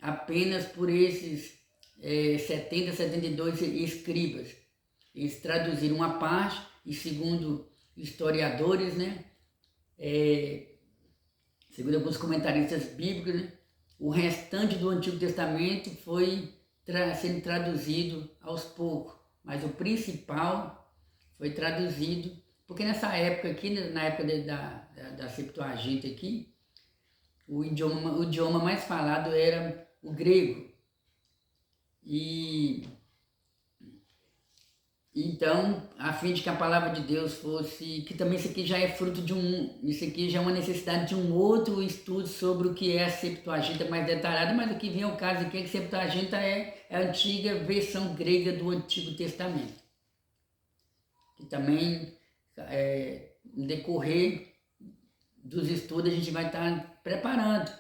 apenas por esses 72 escribas. Eles traduziram uma parte, e segundo historiadores, né, segundo alguns comentaristas bíblicos, né, o restante do Antigo Testamento foi sendo traduzido aos poucos, mas o principal foi traduzido, porque nessa época aqui, na época da Septuaginta aqui, o idioma mais falado era o grego. E então, a fim de que a palavra de Deus fosse, que também isso aqui já é fruto isso aqui já é uma necessidade de um outro estudo sobre o que é a Septuaginta mais detalhado, mas o que vem ao caso aqui é que a Septuaginta é a antiga versão grega do Antigo Testamento. Que também, no decorrer dos estudos, a gente vai estar preparando.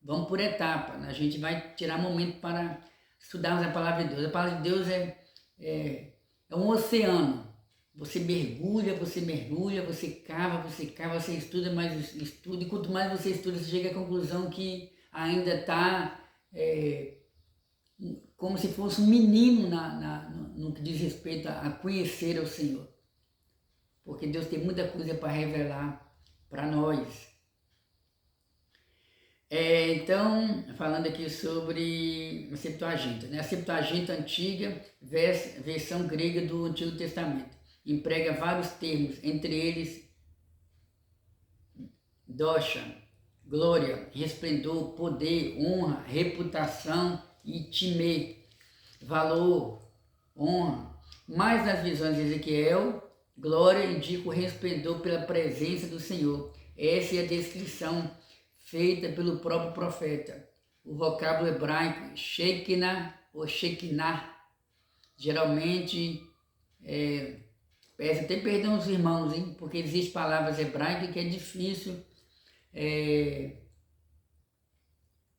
Vamos por etapa, a gente vai tirar momento para estudarmos a palavra de Deus. A palavra de Deus é um oceano. Você mergulha, você cava, você estuda, mais estuda, e quanto mais você estuda, você chega à conclusão que ainda está como se fosse um menino no que diz respeito a conhecer o Senhor. Porque Deus tem muita coisa para revelar para nós. Então, falando aqui sobre a Septuaginta, né? A Septuaginta antiga, versão grega do Antigo Testamento, emprega vários termos, entre eles dosha, glória, resplendor, poder, honra, reputação e time, valor, honra. Mas nas visões de Ezequiel, glória indica o resplendor pela presença do Senhor. Essa é a descrição feita pelo próprio profeta. O vocábulo hebraico Shekinah ou Shekinah, geralmente, peço até perdão aos irmãos, hein, porque existem palavras hebraicas que é difícil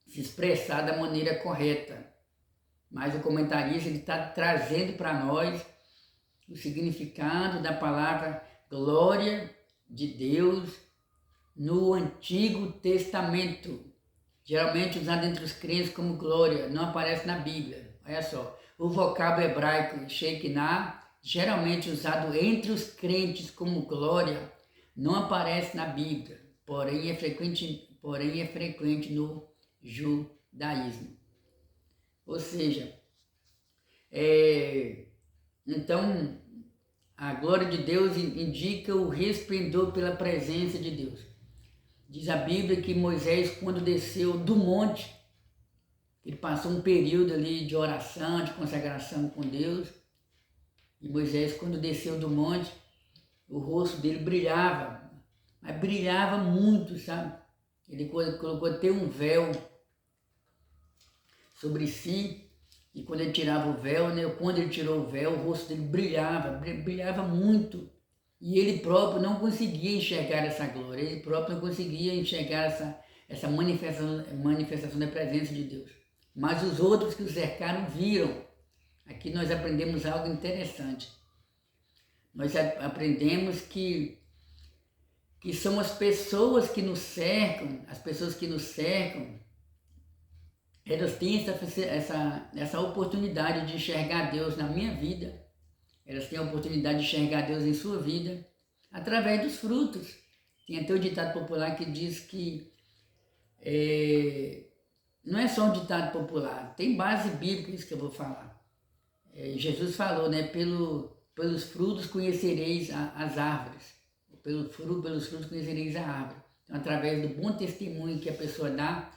se expressar da maneira correta. Mas o comentarista está trazendo para nós o significado da palavra glória de Deus no Antigo Testamento, geralmente usado entre os crentes como glória, não aparece na Bíblia. Olha só, o vocábulo hebraico Shekinah, geralmente usado entre os crentes como glória, não aparece na Bíblia, porém é frequente no judaísmo. Ou seja, então a glória de Deus indica o resplendor pela presença de Deus. Diz a Bíblia que Moisés, quando desceu do monte, ele passou um período ali de oração, de consagração com Deus. E Moisés, quando desceu do monte, o rosto dele brilhava, mas brilhava muito, sabe? Ele colocou até um véu sobre si, e quando ele tirava o véu, né, quando ele tirou o véu, o rosto dele brilhava muito. E ele próprio não conseguia enxergar essa glória, ele próprio não conseguia enxergar essa manifestação da presença de Deus. Mas os outros que o cercaram viram. Aqui nós aprendemos algo interessante. Nós aprendemos que são as pessoas que nos cercam, elas têm essa oportunidade de enxergar Deus na minha vida. Elas têm a oportunidade de enxergar Deus em sua vida através dos frutos. Tem até o ditado popular que diz que não é só um ditado popular, tem base bíblica isso que eu vou falar. Jesus falou, né, pelos frutos conhecereis as árvores. Pelos frutos conhecereis a árvore. Então, através do bom testemunho que a pessoa dá,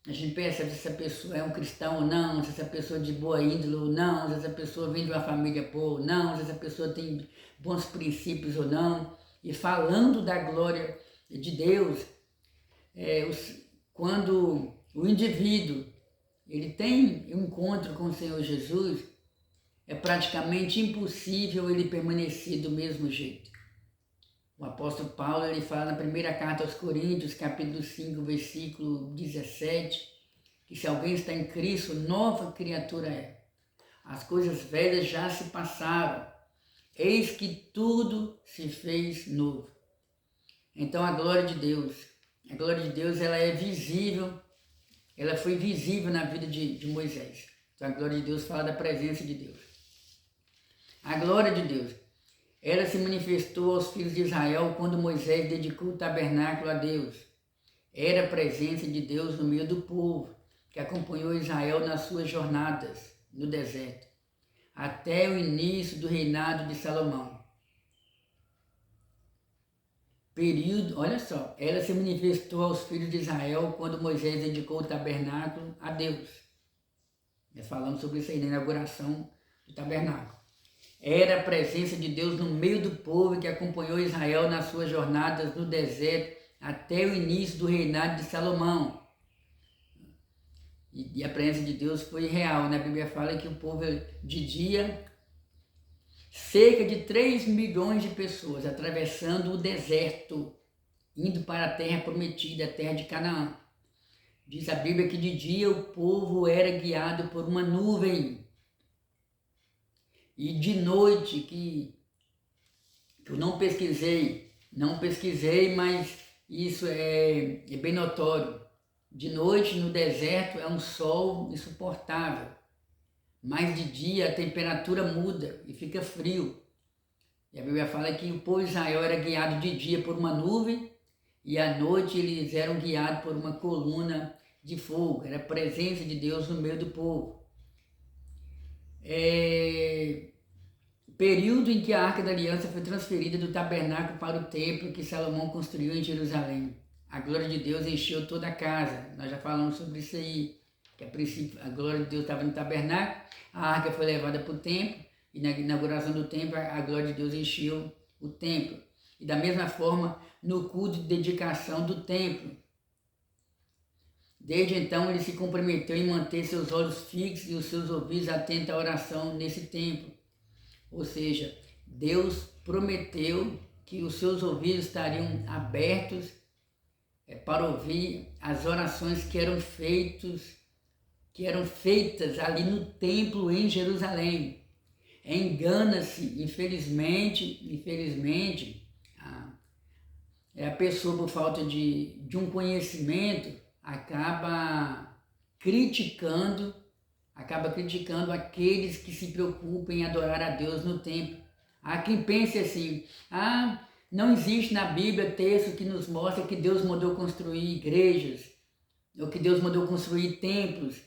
a gente percebe se essa pessoa é um cristão ou não, se essa pessoa é de boa índole ou não, se essa pessoa vem de uma família boa ou não, se essa pessoa tem bons princípios ou não. E falando da glória de Deus, quando o indivíduo ele tem um encontro com o Senhor Jesus, é praticamente impossível ele permanecer do mesmo jeito. O apóstolo Paulo ele fala na primeira carta aos Coríntios, capítulo 5, versículo 17, que se alguém está em Cristo, nova criatura é. As coisas velhas já se passaram, eis que tudo se fez novo. Então a glória de Deus ela é visível, ela foi visível na vida de Moisés. Então a glória de Deus fala da presença de Deus. A glória de Deus, ela se manifestou aos filhos de Israel quando Moisés dedicou o tabernáculo a Deus. Era a presença de Deus no meio do povo, que acompanhou Israel nas suas jornadas no deserto, até o início do reinado de Salomão. Olha só, ela se manifestou aos filhos de Israel quando Moisés dedicou o tabernáculo a Deus. Nós falamos sobre isso aí na inauguração do tabernáculo. Era a presença de Deus no meio do povo que acompanhou Israel nas suas jornadas no deserto até o início do reinado de Salomão. E a presença de Deus foi real, né? A Bíblia fala que o povo de dia, cerca de 3 milhões de pessoas atravessando o deserto, indo para a terra prometida, a terra de Canaã. Diz a Bíblia que de dia o povo era guiado por uma nuvem. E de noite, que eu não pesquisei, mas isso é bem notório. De noite no deserto é um sol insuportável, mas de dia a temperatura muda e fica frio. E a Bíblia fala que o povo de Israel era guiado de dia por uma nuvem e à noite eles eram guiados por uma coluna de fogo. Era a presença de Deus no meio do povo. Período em que a Arca da Aliança foi transferida do tabernáculo para o templo que Salomão construiu em Jerusalém. A glória de Deus encheu toda a casa. Nós já falamos sobre isso aí, que a princípio a glória de Deus estava no tabernáculo, a arca foi levada para o templo, e na inauguração do templo a glória de Deus encheu o templo. E da mesma forma, no culto de dedicação do templo. Desde então ele se comprometeu em manter seus olhos fixos e os seus ouvidos atentos à oração nesse templo. Ou seja, Deus prometeu que os seus ouvidos estariam abertos para ouvir as orações que eram feitas ali no templo em Jerusalém. Engana-se, infelizmente, a pessoa, por falta de um conhecimento, acaba criticando aqueles que se preocupam em adorar a Deus no templo. Há quem pense assim, não existe na Bíblia texto que nos mostra que Deus mandou construir igrejas, ou que Deus mandou construir templos.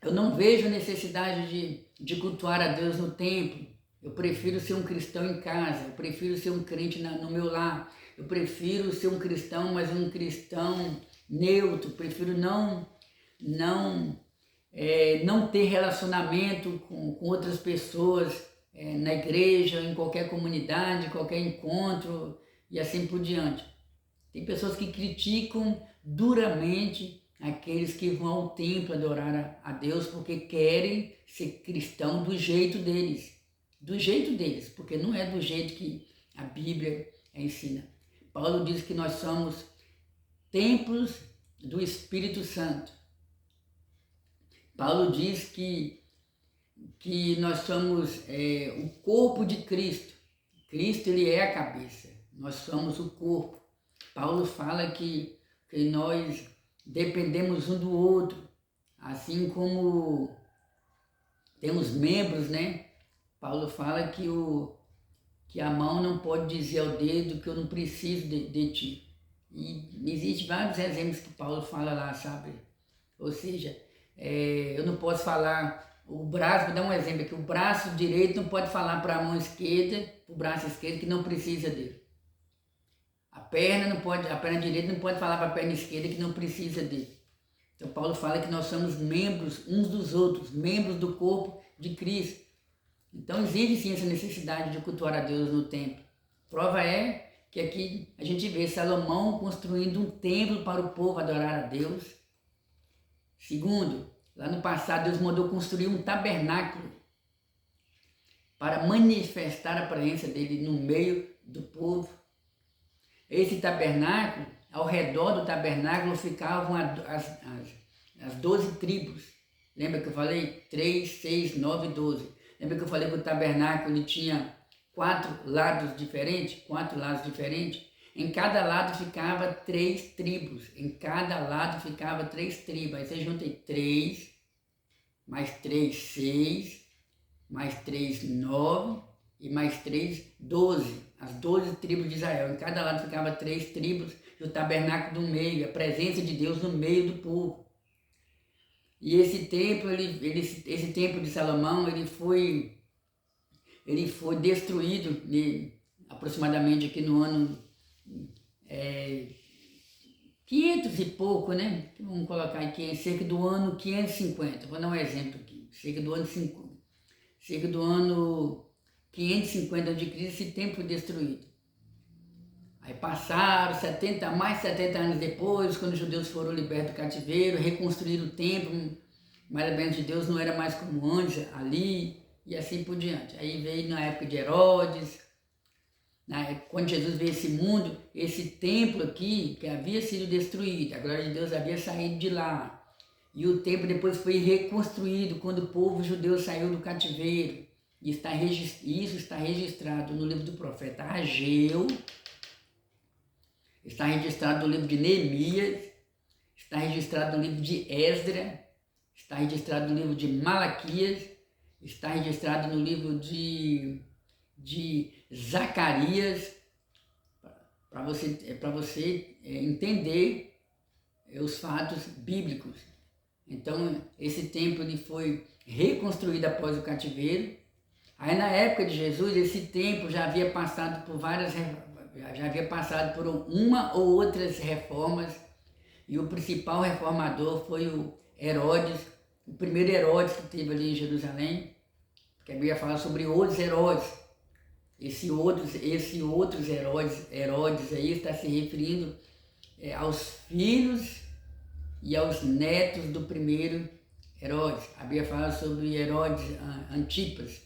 Eu não vejo necessidade de cultuar a Deus no templo. Eu prefiro ser um cristão em casa, eu prefiro ser um crente no meu lar, eu prefiro ser um cristão, mas um cristão neutro, prefiro não ter relacionamento com outras pessoas na igreja, em qualquer comunidade, qualquer encontro e assim por diante. Tem pessoas que criticam duramente aqueles que vão ao templo adorar a Deus porque querem ser cristão do jeito deles, porque não é do jeito que a Bíblia ensina. Paulo diz que nós somos templos do Espírito Santo. Paulo diz que nós somos o corpo de Cristo. Cristo, ele é a cabeça, nós somos o corpo. Paulo fala que nós dependemos um do outro, assim como temos membros, né? Paulo fala que a mão não pode dizer ao dedo que eu não preciso de ti. E existem vários exemplos que Paulo fala lá, sabe? Ou seja, eu não posso falar, o braço, vou dar um exemplo aqui, o braço direito não pode falar para a mão esquerda, para o braço esquerdo que não precisa dele. A perna direita não pode falar para a perna esquerda que não precisa dele. Então Paulo fala que nós somos membros uns dos outros, membros do corpo de Cristo. Então existe sim essa necessidade de cultuar a Deus no templo. Prova é que aqui a gente vê Salomão construindo um templo para o povo adorar a Deus. Segundo, lá no passado Deus mandou construir um tabernáculo para manifestar a presença dele no meio do povo. Esse tabernáculo ao redor do tabernáculo ficavam as 12 tribos. Lembra que eu falei? 3, 6, 9, 12. Lembra que eu falei que o tabernáculo ele tinha 4 lados diferentes? 4 lados diferentes? Em cada lado ficava 3 tribos. Em cada lado ficava 3 tribos. Aí você junta 3, mais 3, 6, mais 3, 9 e mais 3, 12. As 12 tribos de Israel. Em cada lado ficava 3 tribos e o tabernáculo no meio, a presença de Deus no meio do povo. E esse templo, esse templo de Salomão, ele foi destruído aproximadamente aqui no ano 500 e pouco, né? Vamos colocar aqui, cerca do ano 550. Vou dar um exemplo aqui. Cerca do ano 550 a.C., esse templo foi destruído. Aí passaram mais de 70 anos depois, quando os judeus foram libertos do cativeiro, reconstruíram o templo, mas a bênção de Deus não era mais como antes ali, e assim por diante. Aí veio na época de Herodes, quando Jesus veio a esse mundo, esse templo aqui, que havia sido destruído, a glória de Deus havia saído de lá. E o templo depois foi reconstruído quando o povo judeu saiu do cativeiro. E isso está registrado no livro do profeta Ageu, está registrado no livro de Neemias, está registrado no livro de Esdra, está registrado no livro de Malaquias, está registrado no livro de Zacarias, para você entender os fatos bíblicos. Então, esse templo ele foi reconstruído após o cativeiro. Aí, na época de Jesus, esse templo já havia passado por uma ou outras reformas, e o principal reformador foi o Herodes, o primeiro Herodes que teve ali em Jerusalém, que a Bíblia fala sobre outros Herodes. Esse outros Herodes aí está se referindo aos filhos e aos netos do primeiro Herodes. A Bíblia fala sobre Herodes Antipas,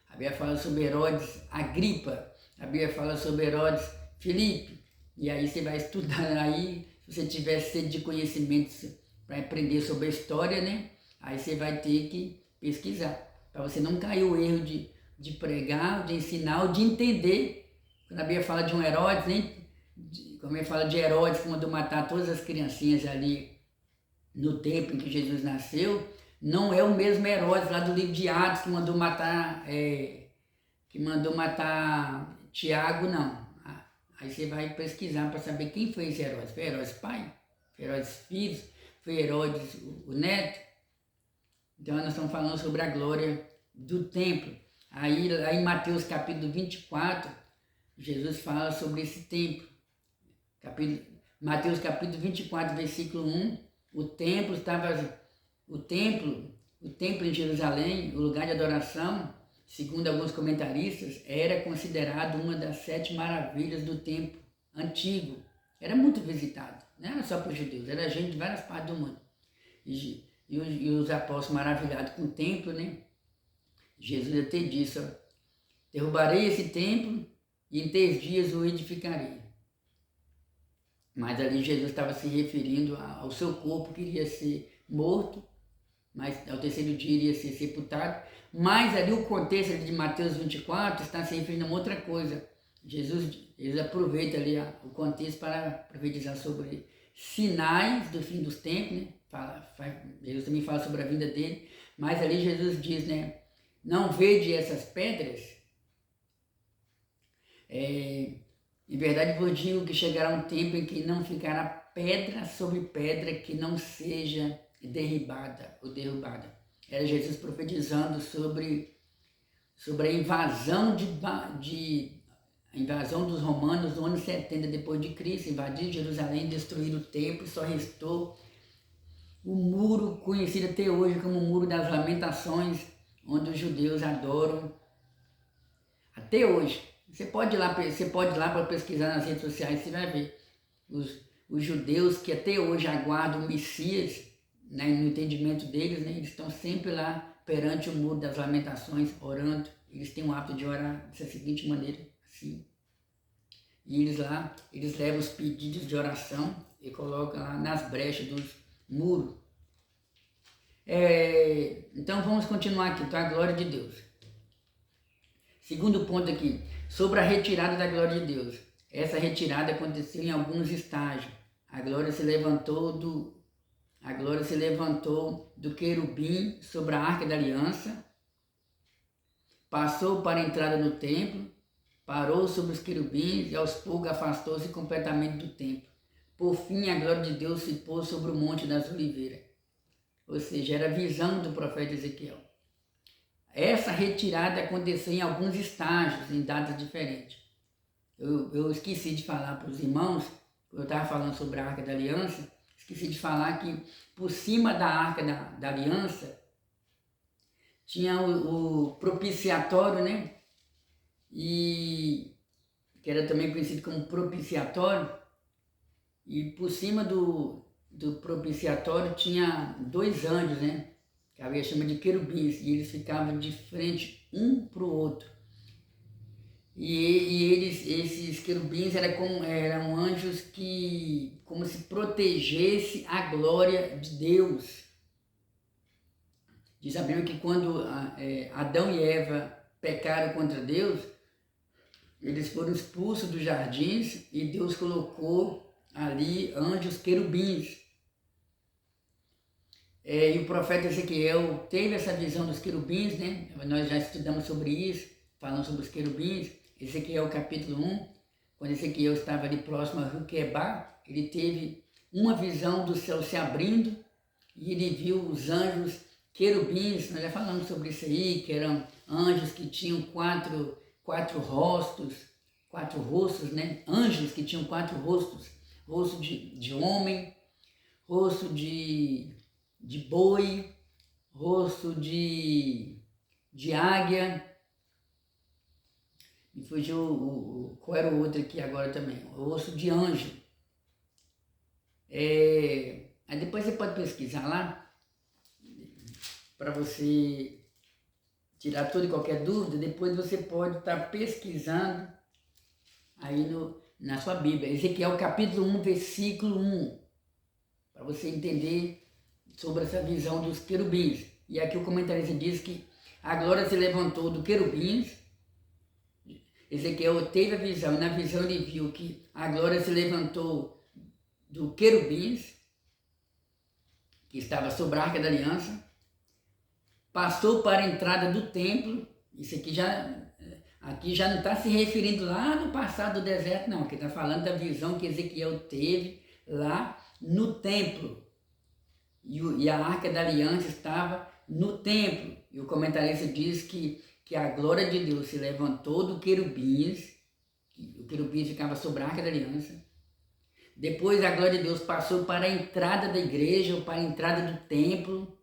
a Bíblia fala sobre Herodes Agripa, a Bíblia fala sobre Herodes Filipe. E aí você vai estudar aí, se você tiver sede de conhecimentos para aprender sobre a história, né? Aí você vai ter que pesquisar, para você não cair o erro de pregar, de ensinar, ou de entender. Quando a Bíblia fala de um Herodes, quando a fala de Herodes que mandou matar todas as criancinhas ali no tempo em que Jesus nasceu, não é o mesmo Herodes lá do livro de Atos que mandou matar Tiago, não. Aí você vai pesquisar para saber quem foi esse Herodes. Foi Herodes pai? Foi Herodes filho? Foi Herodes o neto? Então nós estamos falando sobre a glória do templo. Aí em Mateus capítulo 24, Jesus fala sobre esse templo. Mateus capítulo 24, versículo 1, o templo em Jerusalém, o lugar de adoração, segundo alguns comentaristas, era considerado uma das 7 maravilhas do templo antigo. Era muito visitado, não era só para os judeus, era gente de várias partes do mundo. E os apóstolos maravilhados com o templo, né? Jesus até disse, derrubarei esse templo e em 3 dias o edificarei. Mas ali Jesus estava se referindo ao seu corpo que iria ser morto, mas ao 3º dia iria ser sepultado. Mas ali o contexto de Mateus 24 está se referindo a uma outra coisa. Jesus aproveita ali o contexto para profetizar sobre sinais do fim dos tempos, né? Jesus também fala sobre a vinda dele, mas ali Jesus diz, né? Não vede essas pedras? Em verdade vos digo que chegará um tempo em que não ficará pedra sobre pedra que não seja derribada ou derrubada. Era Jesus profetizando sobre a invasão a invasão dos romanos no ano 70 depois de Cristo, invadir Jerusalém, destruir o templo, só restou o muro conhecido até hoje como o Muro das Lamentações, onde os judeus adoram até hoje. Você pode ir lá para pesquisar nas redes sociais, você vai ver os judeus que até hoje aguardam o Messias, né, no entendimento deles, né, eles estão sempre lá perante o Muro das Lamentações, orando. Eles têm o hábito de orar dessa seguinte maneira, assim. e eles levam os pedidos de oração e colocam lá nas brechas dos muros. Então vamos continuar aqui, então a glória de Deus. Segundo ponto aqui, sobre a retirada da glória de Deus. Essa retirada aconteceu em alguns estágios. A glória se levantou do querubim sobre a arca da aliança, passou para a entrada no templo, parou sobre os querubins e aos poucos afastou-se completamente do templo. Por fim, a glória de Deus se pôs sobre o Monte das Oliveiras. Ou seja, era a visão do profeta Ezequiel. Essa retirada aconteceu em alguns estágios, em datas diferentes. Eu esqueci de falar para os irmãos, eu estava falando sobre a Arca da Aliança, esqueci de falar que por cima da Arca da Aliança tinha o propiciatório, né? E que era também conhecido como propiciatório, e por cima do propiciatório tinha 2 anjos, né? Que havia chama de querubins, e eles ficavam de frente um para o outro. E esses querubins eram anjos que, como se protegesse a glória de Deus. Diz a Bíblia que quando Adão e Eva pecaram contra Deus, eles foram expulsos dos jardins e Deus colocou ali anjos querubins. E o profeta Ezequiel teve essa visão dos querubins, né? Nós já estudamos sobre isso, falando sobre os querubins. Ezequiel capítulo 1, quando Ezequiel estava ali próximo a rio Quebar, ele teve uma visão do céu se abrindo e ele viu os anjos querubins. Nós já falamos sobre isso aí, que eram anjos que tinham quatro rostos, né? Anjos que tinham 4 rostos, rosto de homem, rosto de boi, rosto de águia. Me fugiu qual era o outro aqui agora também, o rosto de anjo. Aí depois você pode pesquisar lá, para você tirar toda e qualquer dúvida. Depois você pode estar pesquisando aí na sua Bíblia, Ezequiel capítulo 1, versículo 1, para você entender sobre essa visão dos querubins. E aqui o comentarista diz que a glória se levantou do querubins. Ezequiel teve a visão, e na visão ele viu que a glória se levantou do querubins, que estava sobre a Arca da Aliança, passou para a entrada do templo. Isso aqui já não está se referindo lá no passado do deserto, não, que está falando da visão que Ezequiel teve lá no templo. E a Arca da Aliança estava no templo. E o comentarista diz que a glória de Deus se levantou do querubins, o querubim ficava sobre a Arca da Aliança. Depois a glória de Deus passou para a entrada da igreja, ou para a entrada do templo.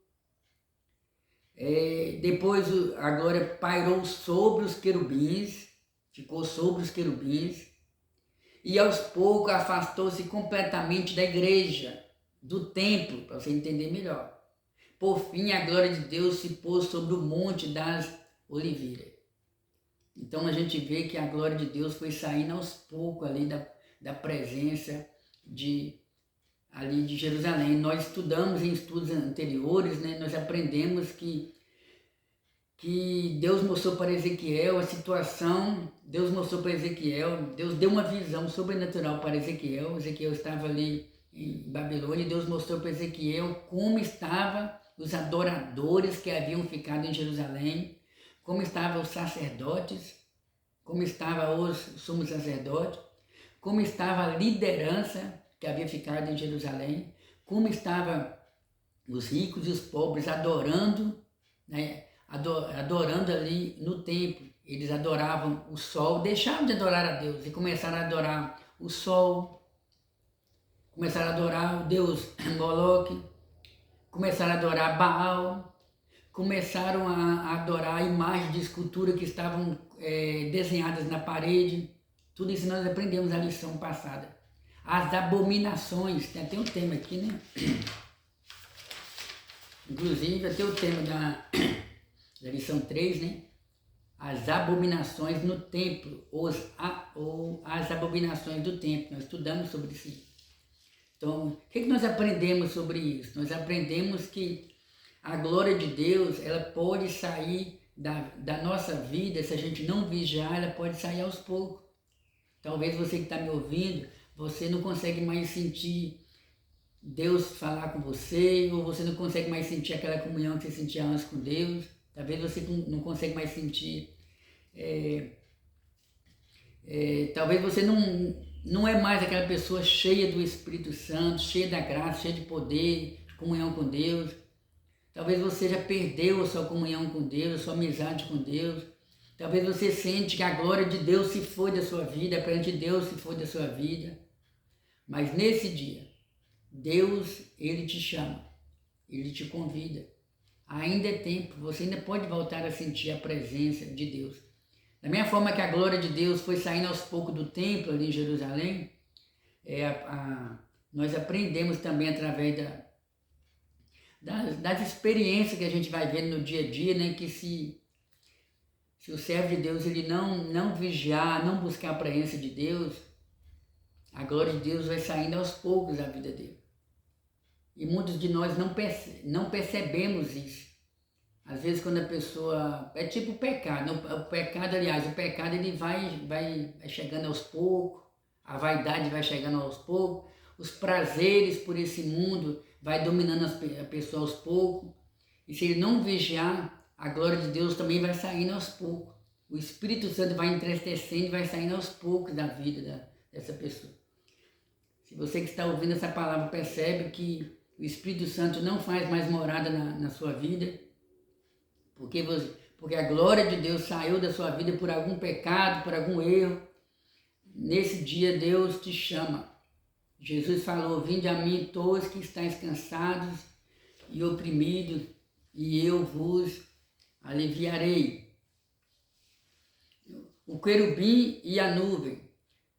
Depois a glória pairou sobre os querubins, ficou sobre os querubins. E aos poucos afastou-se completamente da igreja, do templo, para você entender melhor. Por fim, a glória de Deus se pôs sobre o Monte das Oliveiras. Então a gente vê que a glória de Deus foi saindo aos poucos ali da presença de Jerusalém. Nós estudamos em estudos anteriores, né? Nós aprendemos que Deus mostrou para Ezequiel a situação, Deus deu uma visão sobrenatural para Ezequiel. Ezequiel estava ali em Babilônia, e Deus mostrou para Ezequiel como estavam os adoradores que haviam ficado em Jerusalém, como estavam os sacerdotes, como estavam os sumos sacerdotes, como estava a liderança que havia ficado em Jerusalém, como estavam os ricos e os pobres adorando, né? Adorando ali no templo. Eles adoravam o sol, deixaram de adorar a Deus e começaram a adorar o sol, começaram a adorar o deus Moloque, começaram a adorar Baal, começaram a adorar imagens de escultura que estavam desenhadas na parede. Tudo isso nós aprendemos na lição passada. As abominações, tem até um tema aqui, né? Inclusive, até o tema da lição 3, né? as abominações no templo, ou as abominações do templo. Nós estudamos sobre isso. Então, o que nós aprendemos sobre isso? Nós aprendemos que a glória de Deus, ela pode sair da nossa vida, se a gente não vigiar, ela pode sair aos poucos. Talvez você que está me ouvindo, você não consegue mais sentir Deus falar com você, ou você não consegue mais sentir aquela comunhão que você sentia antes com Deus. Talvez você não consegue mais sentir, talvez você não é mais aquela pessoa cheia do Espírito Santo, cheia da graça, cheia de poder, de comunhão com Deus. Talvez você já perdeu a sua comunhão com Deus, a sua amizade com Deus. Talvez você sente que a glória de Deus se foi da sua vida, a presença de Deus se foi da sua vida. Mas nesse dia, Deus, Ele te chama, Ele te convida. Ainda é tempo, você ainda pode voltar a sentir a presença de Deus. Da mesma forma que a glória de Deus foi saindo aos poucos do templo ali em Jerusalém, nós aprendemos também através das experiências que a gente vai vendo no dia a dia, né, que se o servo de Deus ele não vigiar, não buscar a presença de Deus, a glória de Deus vai saindo aos poucos da vida dele. E muitos de nós não percebemos isso. Às vezes quando a pessoa... É tipo o pecado. O pecado ele vai chegando aos poucos, a vaidade vai chegando aos poucos, os prazeres por esse mundo vai dominando a pessoa aos poucos. E se ele não vigiar, a glória de Deus também vai saindo aos poucos. O Espírito Santo vai entristecendo e vai saindo aos poucos da vida dessa pessoa. Se você que está ouvindo essa palavra percebe que o Espírito Santo não faz mais morada na sua vida, porque a glória de Deus saiu da sua vida por algum pecado, por algum erro, nesse dia Deus te chama. Jesus falou, vinde a mim todos que estáis cansados e oprimidos, e eu vos aliviarei. O querubim e a nuvem.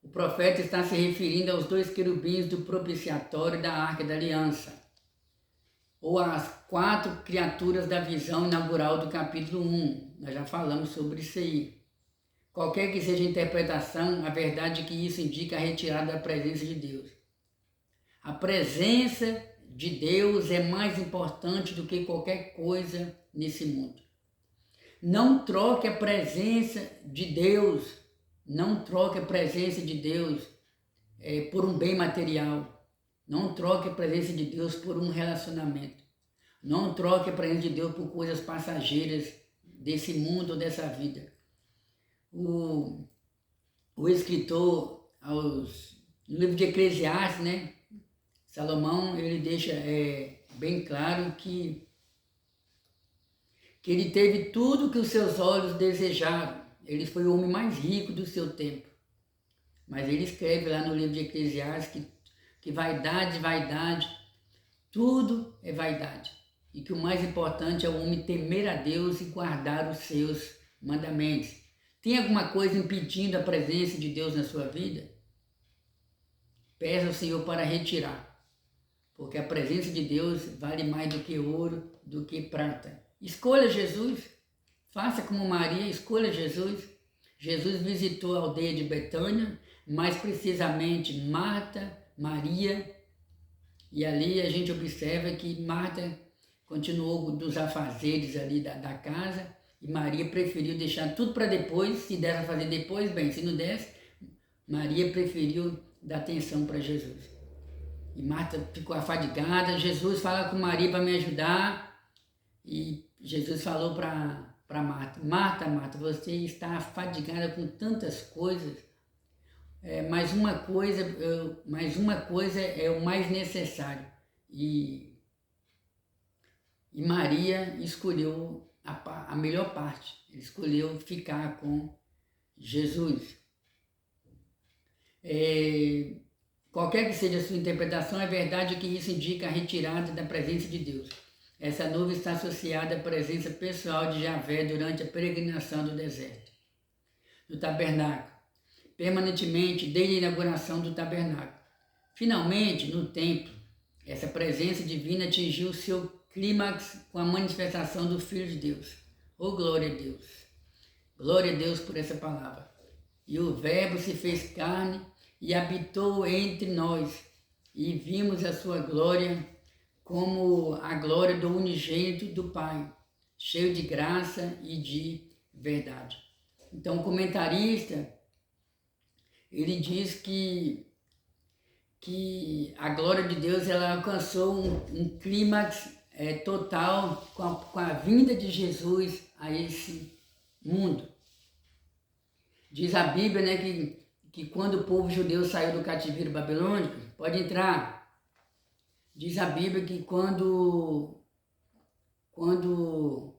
O profeta está se referindo aos 2 querubins do propiciatório e da Arca da Aliança, ou às 4 criaturas da visão inaugural do capítulo 1. Nós já falamos sobre isso aí. Qualquer que seja a interpretação, a verdade é que isso indica a retirada da presença de Deus. A presença de Deus é mais importante do que qualquer coisa nesse mundo. Não troque a presença de Deus, por um bem material. Não troque a presença de Deus por um relacionamento. Não troque a presença de Deus por coisas passageiras desse mundo ou dessa vida. O escritor, no livro de Eclesiastes, né, Salomão, ele deixa bem claro que ele teve tudo que os seus olhos desejaram. Ele foi o homem mais rico do seu tempo. Mas ele escreve lá no livro de Eclesiastes que vaidade, tudo é vaidade. E que o mais importante é o homem temer a Deus e guardar os seus mandamentos. Tem alguma coisa impedindo a presença de Deus na sua vida? Peça ao Senhor para retirar. Porque a presença de Deus vale mais do que ouro, do que prata. Escolha Jesus. Faça como Maria, escolha Jesus. Jesus visitou a aldeia de Betânia, mais precisamente Marta, Maria, e ali a gente observa que Marta continuou dos afazeres ali da casa, e Maria preferiu deixar tudo para depois. Se desse a fazer depois, bem, se não desse, Maria preferiu dar atenção para Jesus. E Marta ficou afadigada. Jesus fala com Maria para me ajudar, e Jesus falou para Marta, Marta, você está afadigada com tantas coisas, mas uma coisa é o mais necessário. E Maria escolheu a melhor parte, escolheu ficar com Jesus. Qualquer que seja a sua interpretação, é verdade que isso indica a retirada da presença de Deus. Essa nuvem está associada à presença pessoal de Javé durante a peregrinação do deserto, do tabernáculo, permanentemente desde a inauguração do tabernáculo. Finalmente, no templo, essa presença divina atingiu seu clímax com a manifestação do Filho de Deus. Oh, glória a Deus! Glória a Deus por essa palavra. E o Verbo se fez carne e habitou entre nós, e vimos a sua glória como a glória do unigênito do Pai, cheio de graça e de verdade. Então, o comentarista, ele diz que a glória de Deus ela alcançou um clímax total com a vinda de Jesus a esse mundo. Diz a Bíblia, né, que quando o povo judeu saiu do cativeiro babilônico, pode entrar. Diz a Bíblia que quando o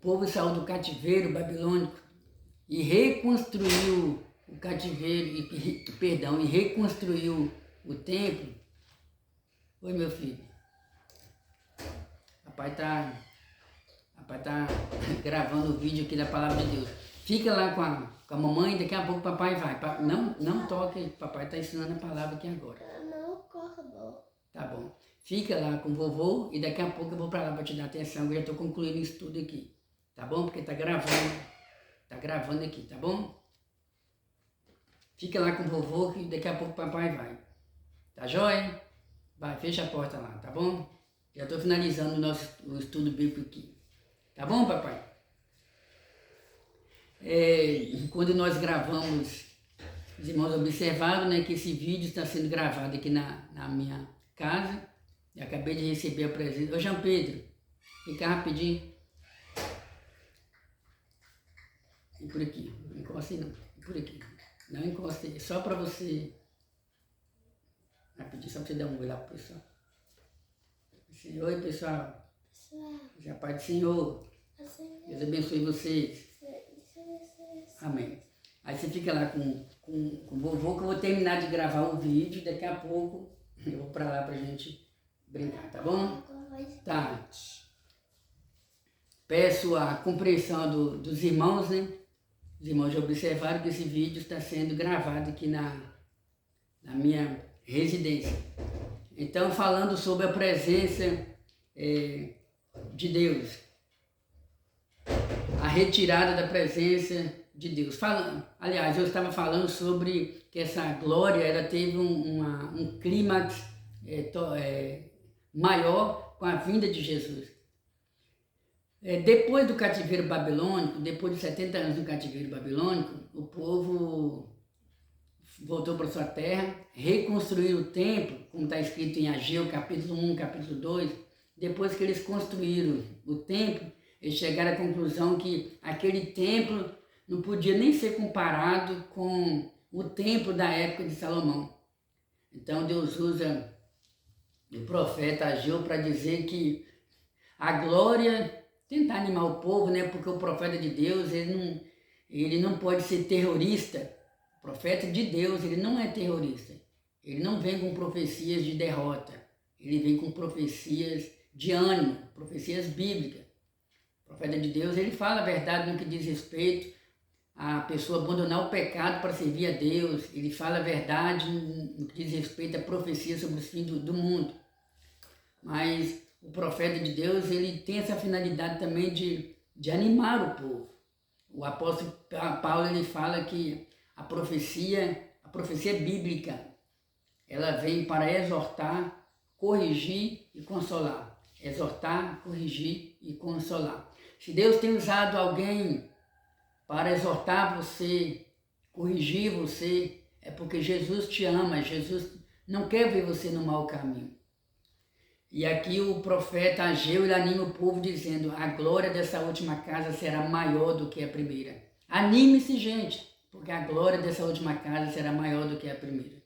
povo saiu do cativeiro babilônico e reconstruiu o cativeiro, e reconstruiu o templo. Oi, meu filho. Papai tá gravando o vídeo aqui da palavra de Deus. Fica lá com a mamãe, daqui a pouco o papai vai. Não toque, papai está ensinando a palavra aqui agora. Não acordou. Tá bom. Fica lá com o vovô e daqui a pouco eu vou para lá para te dar atenção. Eu já estou concluindo isso tudo aqui. Tá bom? Porque tá gravando. Tá gravando aqui, tá bom? Fica lá com o vovô que daqui a pouco o papai vai. Tá joia? Vai, fecha a porta lá, tá bom? Já estou finalizando o estudo bíblico aqui. Tá bom, papai? Quando nós gravamos, os irmãos observaram, né, que esse vídeo está sendo gravado aqui na minha casa. Eu acabei de receber a presença. Ô, João Pedro, fica rapidinho. E por aqui, não encosta aí não. E por aqui. Não encosta aí, só para você. Rapidinho, só para você dar um oi lá pro pessoal. Assim, oi, pessoal. Já Pai do Senhor. Deus abençoe vocês. Amém. Aí você fica lá com o vovô, que eu vou terminar de gravar o vídeo. Daqui a pouco eu vou para lá pra gente brincar, tá bom? Tá. Peço a compreensão dos irmãos, né? Os irmãos já observaram que esse vídeo está sendo gravado aqui na minha residência. Então, falando sobre a presença de Deus, a retirada da presença de Deus. Aliás, eu estava falando sobre que essa glória ela teve um clímax maior com a vinda de Jesus. Depois do cativeiro babilônico, depois de 70 anos do cativeiro babilônico, o povo voltou para sua terra, reconstruiu o templo, como está escrito em Ageu, capítulo 1, capítulo 2. Depois que eles construíram o templo, eles chegaram à conclusão que aquele templo não podia nem ser comparado com o templo da época de Salomão. Então Deus usa o profeta Ageu para dizer que a glória, tentar animar o povo, né? Porque o profeta de Deus, ele não pode ser terrorista. O profeta de Deus, ele não é terrorista. Ele não vem com profecias de derrota. Ele vem com profecias de ânimo, profecias bíblicas. O profeta de Deus, ele fala a verdade no que diz respeito a pessoa abandonar o pecado para servir a Deus. Ele fala a verdade no que diz respeito à profecia sobre os fins do mundo. Mas o profeta de Deus, ele tem essa finalidade também de animar o povo. O apóstolo Paulo, ele fala que a profecia bíblica, ela vem para exortar, corrigir e consolar. Exortar, corrigir e consolar. Se Deus tem usado alguém para exortar você, corrigir você, é porque Jesus te ama, Jesus não quer ver você no mau caminho. E aqui o profeta Ageu, ele anima o povo dizendo: a glória dessa última casa será maior do que a primeira. Anime-se, gente, porque a glória dessa última casa será maior do que a primeira.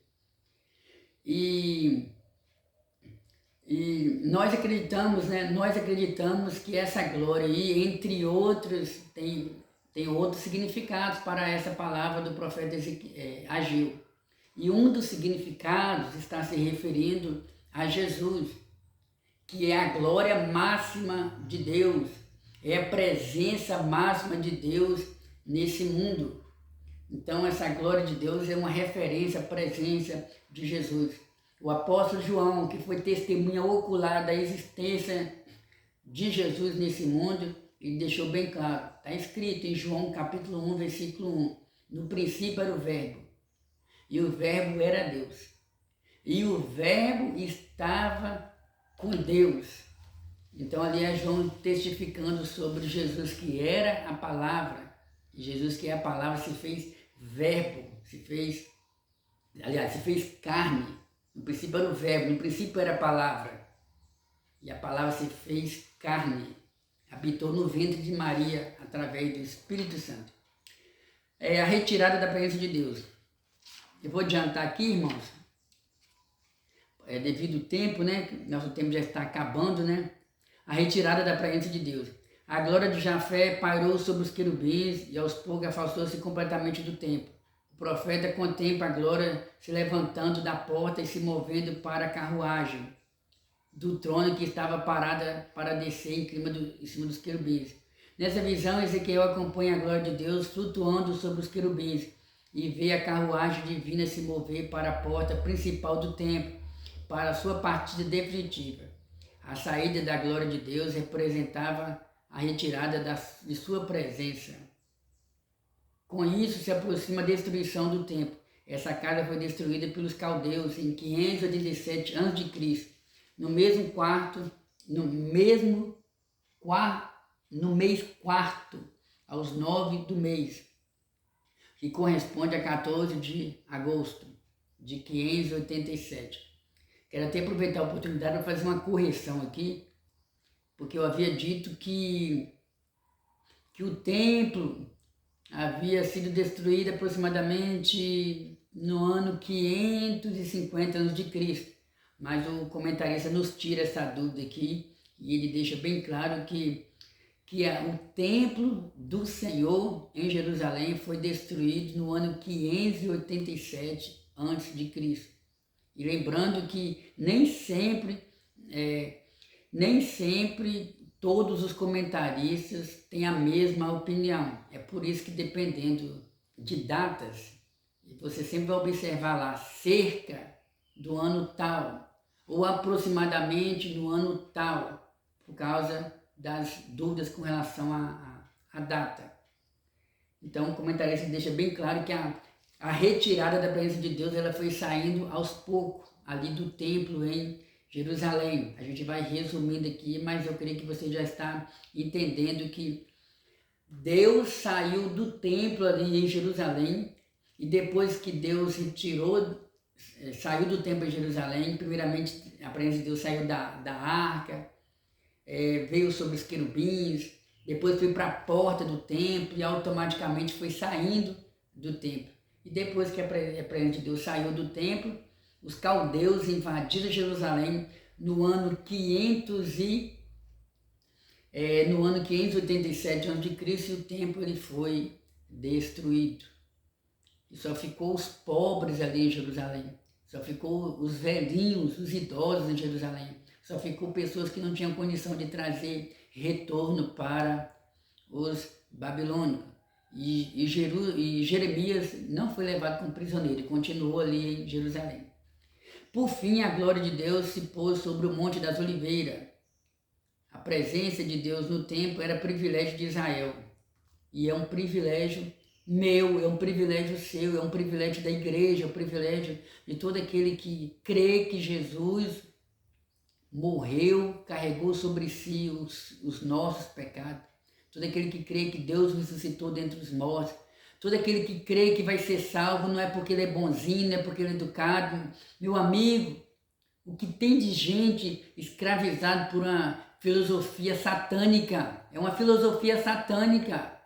E nós acreditamos, né? Nós acreditamos que essa glória aí, entre outros, tem outros significados para essa palavra do profeta Ageu. E um dos significados está se referindo a Jesus, que é a glória máxima de Deus, é a presença máxima de Deus nesse mundo. Então essa glória de Deus é uma referência à presença de Jesus. O apóstolo João, que foi testemunha ocular da existência de Jesus nesse mundo, ele deixou bem claro. Está escrito em João capítulo 1, versículo 1. No princípio era o Verbo, e o Verbo era Deus. E o Verbo estava com Deus. Então ali é João testificando sobre Jesus que era a palavra. Jesus que é a palavra se fez verbo, se fez carne. No princípio era o Verbo, no princípio era a palavra. E a palavra se fez carne, habitou no ventre de Maria através do Espírito Santo. É a retirada da presença de Deus. Eu vou adiantar aqui, irmãos, devido ao tempo, né? Nosso tempo já está acabando, né? A retirada da presença de Deus. A glória de Jafé pairou sobre os querubins e aos poucos afastou-se completamente do templo. O profeta contempla a glória se levantando da porta e se movendo para a carruagem do trono que estava parada para descer em cima dos querubins. Nessa visão, Ezequiel acompanha a glória de Deus flutuando sobre os querubins e vê a carruagem divina se mover para a porta principal do templo, para a sua partida definitiva. A saída da glória de Deus representava a retirada de sua presença. Com isso se aproxima a destruição do templo. Essa casa foi destruída pelos caldeus em 587 a.C., no mês quarto, aos 9 do mês, que corresponde a 14 de agosto de 587. Quero até aproveitar a oportunidade para fazer uma correção aqui, porque eu havia dito que o templo havia sido destruído aproximadamente no ano 550 a.C., mas o comentarista nos tira essa dúvida aqui e ele deixa bem claro que o templo do Senhor em Jerusalém foi destruído no ano 587 a.C. E lembrando que nem sempre todos os comentaristas têm a mesma opinião. É por isso que, dependendo de datas, você sempre vai observar lá cerca do ano tal ou aproximadamente no ano tal, por causa das dúvidas com relação à data. Então o comentarista deixa bem claro que a retirada da presença de Deus ela foi saindo aos poucos ali do templo em Jerusalém. A gente vai resumindo aqui, mas eu creio que você já está entendendo que Deus saiu do templo ali em Jerusalém e depois que Deus saiu do templo em Jerusalém, primeiramente a presença de Deus saiu da arca, veio sobre os querubins, depois foi para a porta do templo e automaticamente foi saindo do templo. E depois que a presença de Deus saiu do templo, os caldeus invadiram Jerusalém no ano 587 a.C. e o templo ele foi destruído. E só ficou os pobres ali em Jerusalém, só ficou os velhinhos, os idosos em Jerusalém, só ficou pessoas que não tinham condição de trazer retorno para os babilônicos. E Jeremias não foi levado como prisioneiro, continuou ali em Jerusalém. Por fim, a glória de Deus se pôs sobre o Monte das Oliveiras. A presença de Deus no templo era privilégio de Israel. E é um privilégio meu, é um privilégio seu, é um privilégio da igreja, é um privilégio de todo aquele que crê que Jesus morreu, carregou sobre si os nossos pecados. Todo aquele que crê que Deus ressuscitou dentre os mortos. Todo aquele que crê que vai ser salvo não é porque ele é bonzinho, não é porque ele é educado. Meu amigo, o que tem de gente escravizada por uma filosofia satânica, é uma filosofia satânica,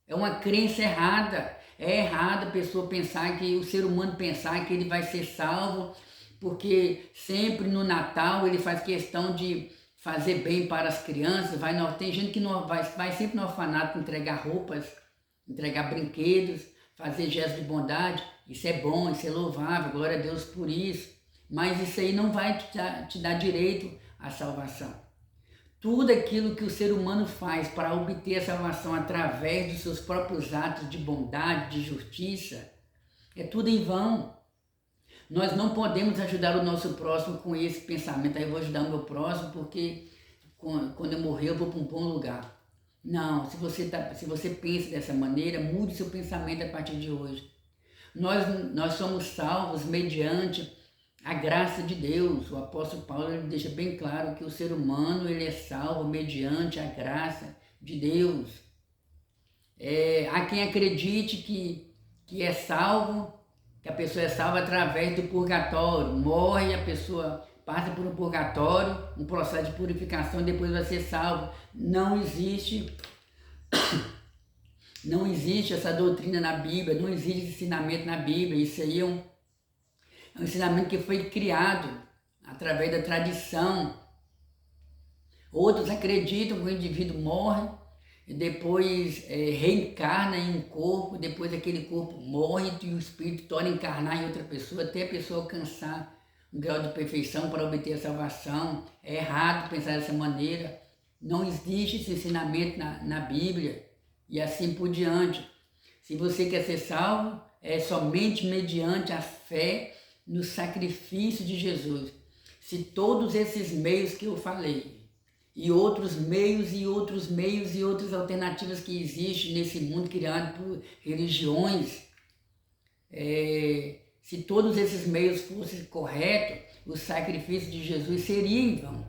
é uma crença errada. É errado a pessoa pensar o ser humano pensar que ele vai ser salvo, porque sempre no Natal ele faz questão de fazer bem para as crianças, tem gente que vai sempre no orfanato entregar roupas, entregar brinquedos, fazer gestos de bondade. Isso é bom, isso é louvável, glória a Deus por isso, mas isso aí não vai te dar direito à salvação. Tudo aquilo que o ser humano faz para obter a salvação através dos seus próprios atos de bondade, de justiça, é tudo em vão. Nós não podemos ajudar o nosso próximo com esse pensamento. Aí eu vou ajudar o meu próximo porque quando eu morrer eu vou para um bom lugar. Não, se você pensa dessa maneira, mude seu pensamento a partir de hoje. Nós somos salvos mediante a graça de Deus. O apóstolo Paulo ele deixa bem claro que o ser humano ele é salvo mediante a graça de Deus. Há quem acredite que é salvo, que a pessoa é salva através do purgatório. Morre, a pessoa passa por um purgatório, um processo de purificação e depois vai ser salvo. Não existe essa doutrina na Bíblia, não existe esse ensinamento na Bíblia. Isso aí é um ensinamento que foi criado através da tradição. Outros acreditam que o indivíduo morre e depois reencarna em um corpo, depois aquele corpo morre e o espírito torna a encarnar em outra pessoa até a pessoa alcançar um grau de perfeição para obter a salvação. É errado pensar dessa maneira. Não existe esse ensinamento na Bíblia e assim por diante. Se você quer ser salvo, é somente mediante a fé no sacrifício de Jesus. Se todos esses meios que eu falei, e outros meios e outras alternativas que existem nesse mundo criado por religiões, se todos esses meios fossem corretos, o sacrifício de Jesus seria em vão.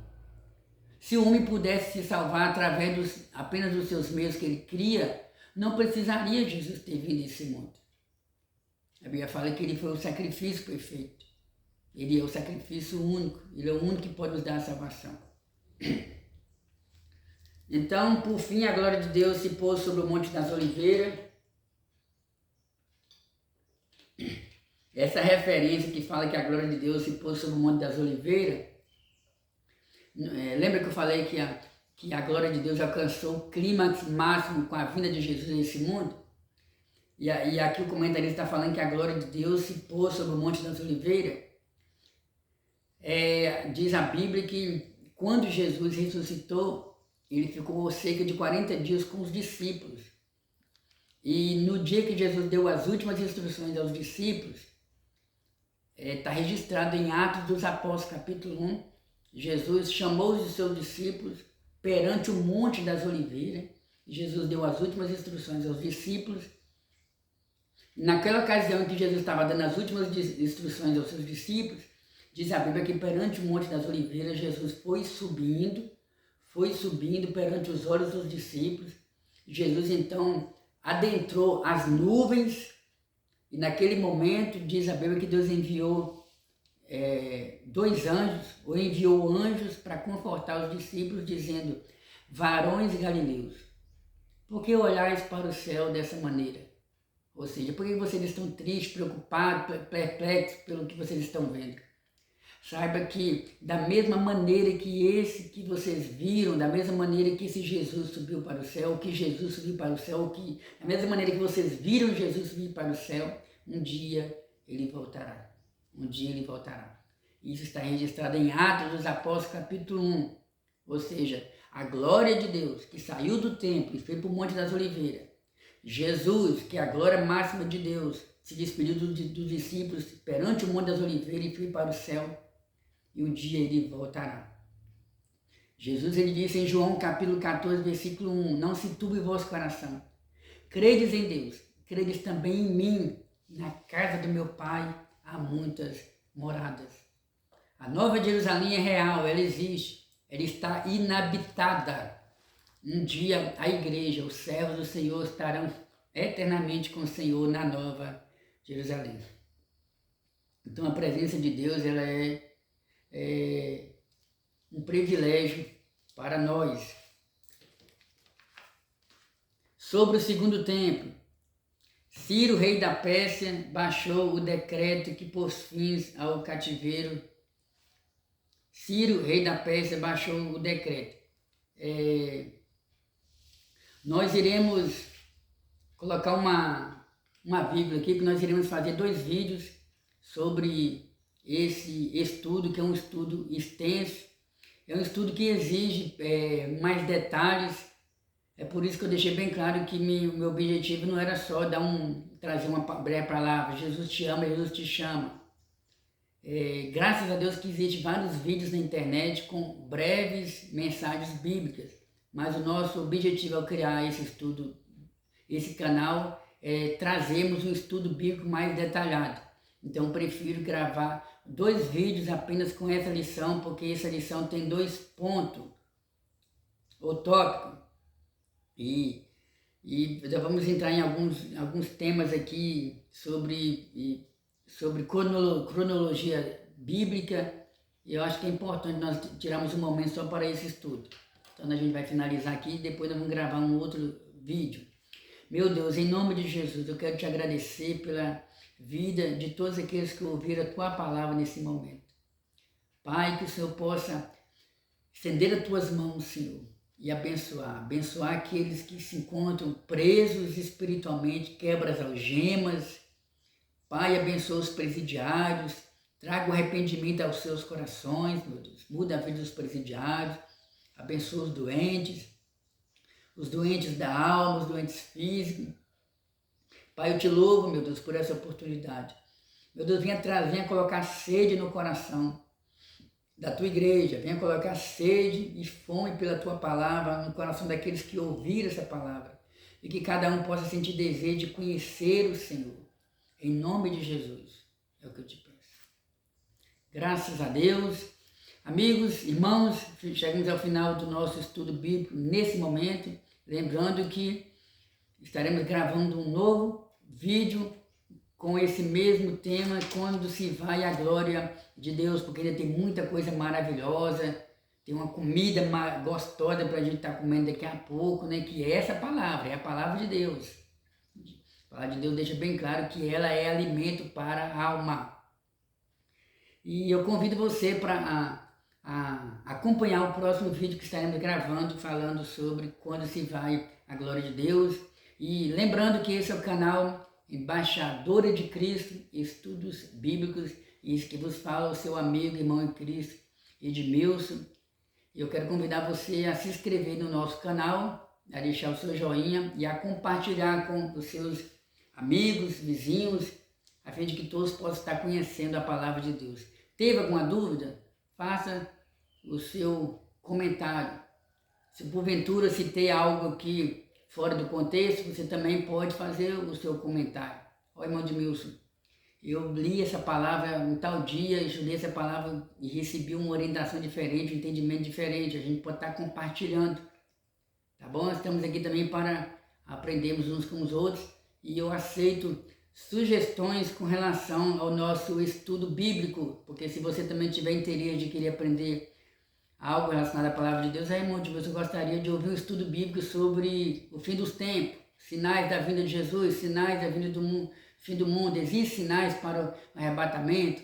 Se o homem pudesse se salvar através apenas dos seus meios que ele cria, não precisaria Jesus ter vindo nesse mundo. A Bíblia fala que ele foi o sacrifício perfeito. Ele é o sacrifício único. Ele é o único que pode nos dar a salvação. Então, por fim, a glória de Deus se pôs sobre o Monte das Oliveiras. Essa referência que fala que a glória de Deus se pôs sobre o Monte das Oliveiras, lembra que eu falei que a glória de Deus alcançou o clímax máximo com a vinda de Jesus nesse mundo? E aqui o comentarista está falando que a glória de Deus se pôs sobre o Monte das Oliveiras. Diz a Bíblia que quando Jesus ressuscitou, ele ficou cerca de 40 dias com os discípulos. E no dia que Jesus deu as últimas instruções aos discípulos, está registrado em Atos dos Apóstolos, capítulo 1, Jesus chamou os seus discípulos perante o Monte das Oliveiras. Jesus deu as últimas instruções aos discípulos. Naquela ocasião em que Jesus estava dando as últimas instruções aos seus discípulos, diz a Bíblia que perante o Monte das Oliveiras, Jesus foi subindo perante os olhos dos discípulos. Jesus então adentrou as nuvens e naquele momento diz a Bíblia que Deus enviou dois anjos, ou enviou anjos para confortar os discípulos, dizendo: varões galileus, por que olhais para o céu dessa maneira? Ou seja, por que vocês estão tristes, preocupados, perplexos pelo que vocês estão vendo? Saiba que da mesma maneira que esse que vocês viram, da mesma maneira que esse Jesus subiu para o céu, que Jesus subiu para o céu, que da mesma maneira que vocês viram Jesus subir para o céu, um dia ele voltará. Um dia ele voltará. Isso está registrado em Atos dos Apóstolos, capítulo 1. Ou seja, a glória de Deus que saiu do templo e foi para o Monte das Oliveiras. Jesus, que é a glória máxima de Deus, se despediu dos discípulos perante o Monte das Oliveiras e foi para o céu. E um dia ele voltará. Jesus ele disse em João capítulo 14, versículo 1, não se turbe o vosso coração. Credes em Deus, credes também em mim. Na casa do meu Pai há muitas moradas. A Nova Jerusalém é real, ela existe, ela está inabitada. Um dia a igreja, os servos do Senhor estarão eternamente com o Senhor na Nova Jerusalém. Então a presença de Deus ela é um privilégio para nós. Sobre o segundo templo, Ciro, rei da Pérsia, baixou o decreto que pôs fins ao cativeiro. Ciro, rei da Pérsia, baixou o decreto. Nós iremos colocar uma vírgula aqui, que nós iremos fazer 2 vídeos sobre esse estudo, que é um estudo extenso, é um estudo que exige mais detalhes. É por isso que eu deixei bem claro que meu objetivo não era só trazer uma breve palavra, Jesus te ama, Jesus te chama. Graças a Deus que existem vários vídeos na internet com breves mensagens bíblicas, mas o nosso objetivo ao criar esse estudo, esse canal, é trazermos um estudo bíblico mais detalhado. Então eu prefiro gravar 2 vídeos apenas com essa lição, porque essa lição tem 2 pontos, o tópico, e já vamos entrar em alguns temas aqui sobre cronologia bíblica. E eu acho que é importante nós tirarmos um momento só para esse estudo. Então a gente vai finalizar aqui e depois nós vamos gravar um outro vídeo. Meu Deus, em nome de Jesus, eu quero te agradecer pela vida de todos aqueles que ouviram a Tua palavra nesse momento. Pai, que o Senhor possa estender as Tuas mãos, Senhor, e abençoar aqueles que se encontram presos espiritualmente, quebra as algemas. Pai, abençoa os presidiários, traga o arrependimento aos seus corações, meu Deus, muda a vida dos presidiários, abençoa os doentes da alma, os doentes físicos. Pai, eu te louvo, meu Deus, por essa oportunidade. Meu Deus, venha colocar sede no coração da Tua igreja, venha colocar sede e fome pela Tua palavra no coração daqueles que ouviram essa palavra, e que cada um possa sentir desejo de conhecer o Senhor, em nome de Jesus, é o que eu te peço. Graças a Deus. Amigos, irmãos, chegamos ao final do nosso estudo bíblico nesse momento, lembrando que estaremos gravando um novo vídeo com esse mesmo tema, quando se vai a glória de Deus, porque ainda tem muita coisa maravilhosa, tem uma comida gostosa para a gente estar comendo daqui a pouco, né? Que é essa palavra, é a palavra de Deus. A palavra de Deus deixa bem claro que ela é alimento para a alma. E eu convido você para acompanhar o próximo vídeo que estaremos gravando, falando sobre quando se vai a glória de Deus. E lembrando que esse é o canal Embaixadora de Cristo, Estudos Bíblicos, isso que vos fala o seu amigo, irmão em Cristo, Edmilson. Eu quero convidar você a se inscrever no nosso canal, a deixar o seu joinha e a compartilhar com os seus amigos, vizinhos, a fim de que todos possam estar conhecendo a palavra de Deus. Teve alguma dúvida? Faça o seu comentário. Se porventura citei algo aqui fora do contexto, você também pode fazer o seu comentário. Ó, irmão Edmilson, eu li essa palavra um tal dia, estudei essa palavra e recebi uma orientação diferente, um entendimento diferente. A gente pode estar compartilhando, tá bom? Estamos aqui também para aprendermos uns com os outros, e eu aceito sugestões com relação ao nosso estudo bíblico, porque se você também tiver interesse de querer aprender algo relacionado à palavra de Deus, aí, irmão, eu gostaria de ouvir um estudo bíblico sobre o fim dos tempos, sinais da vinda de Jesus, sinais da vinda do mundo, fim do mundo, existem sinais para o arrebatamento,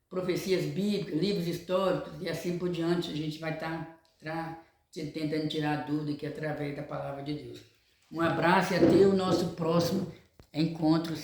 profecias bíblicas, livros históricos e assim por diante. A gente vai estar tentando tirar a dúvida aqui através da palavra de Deus. Um abraço e até o nosso próximo encontro.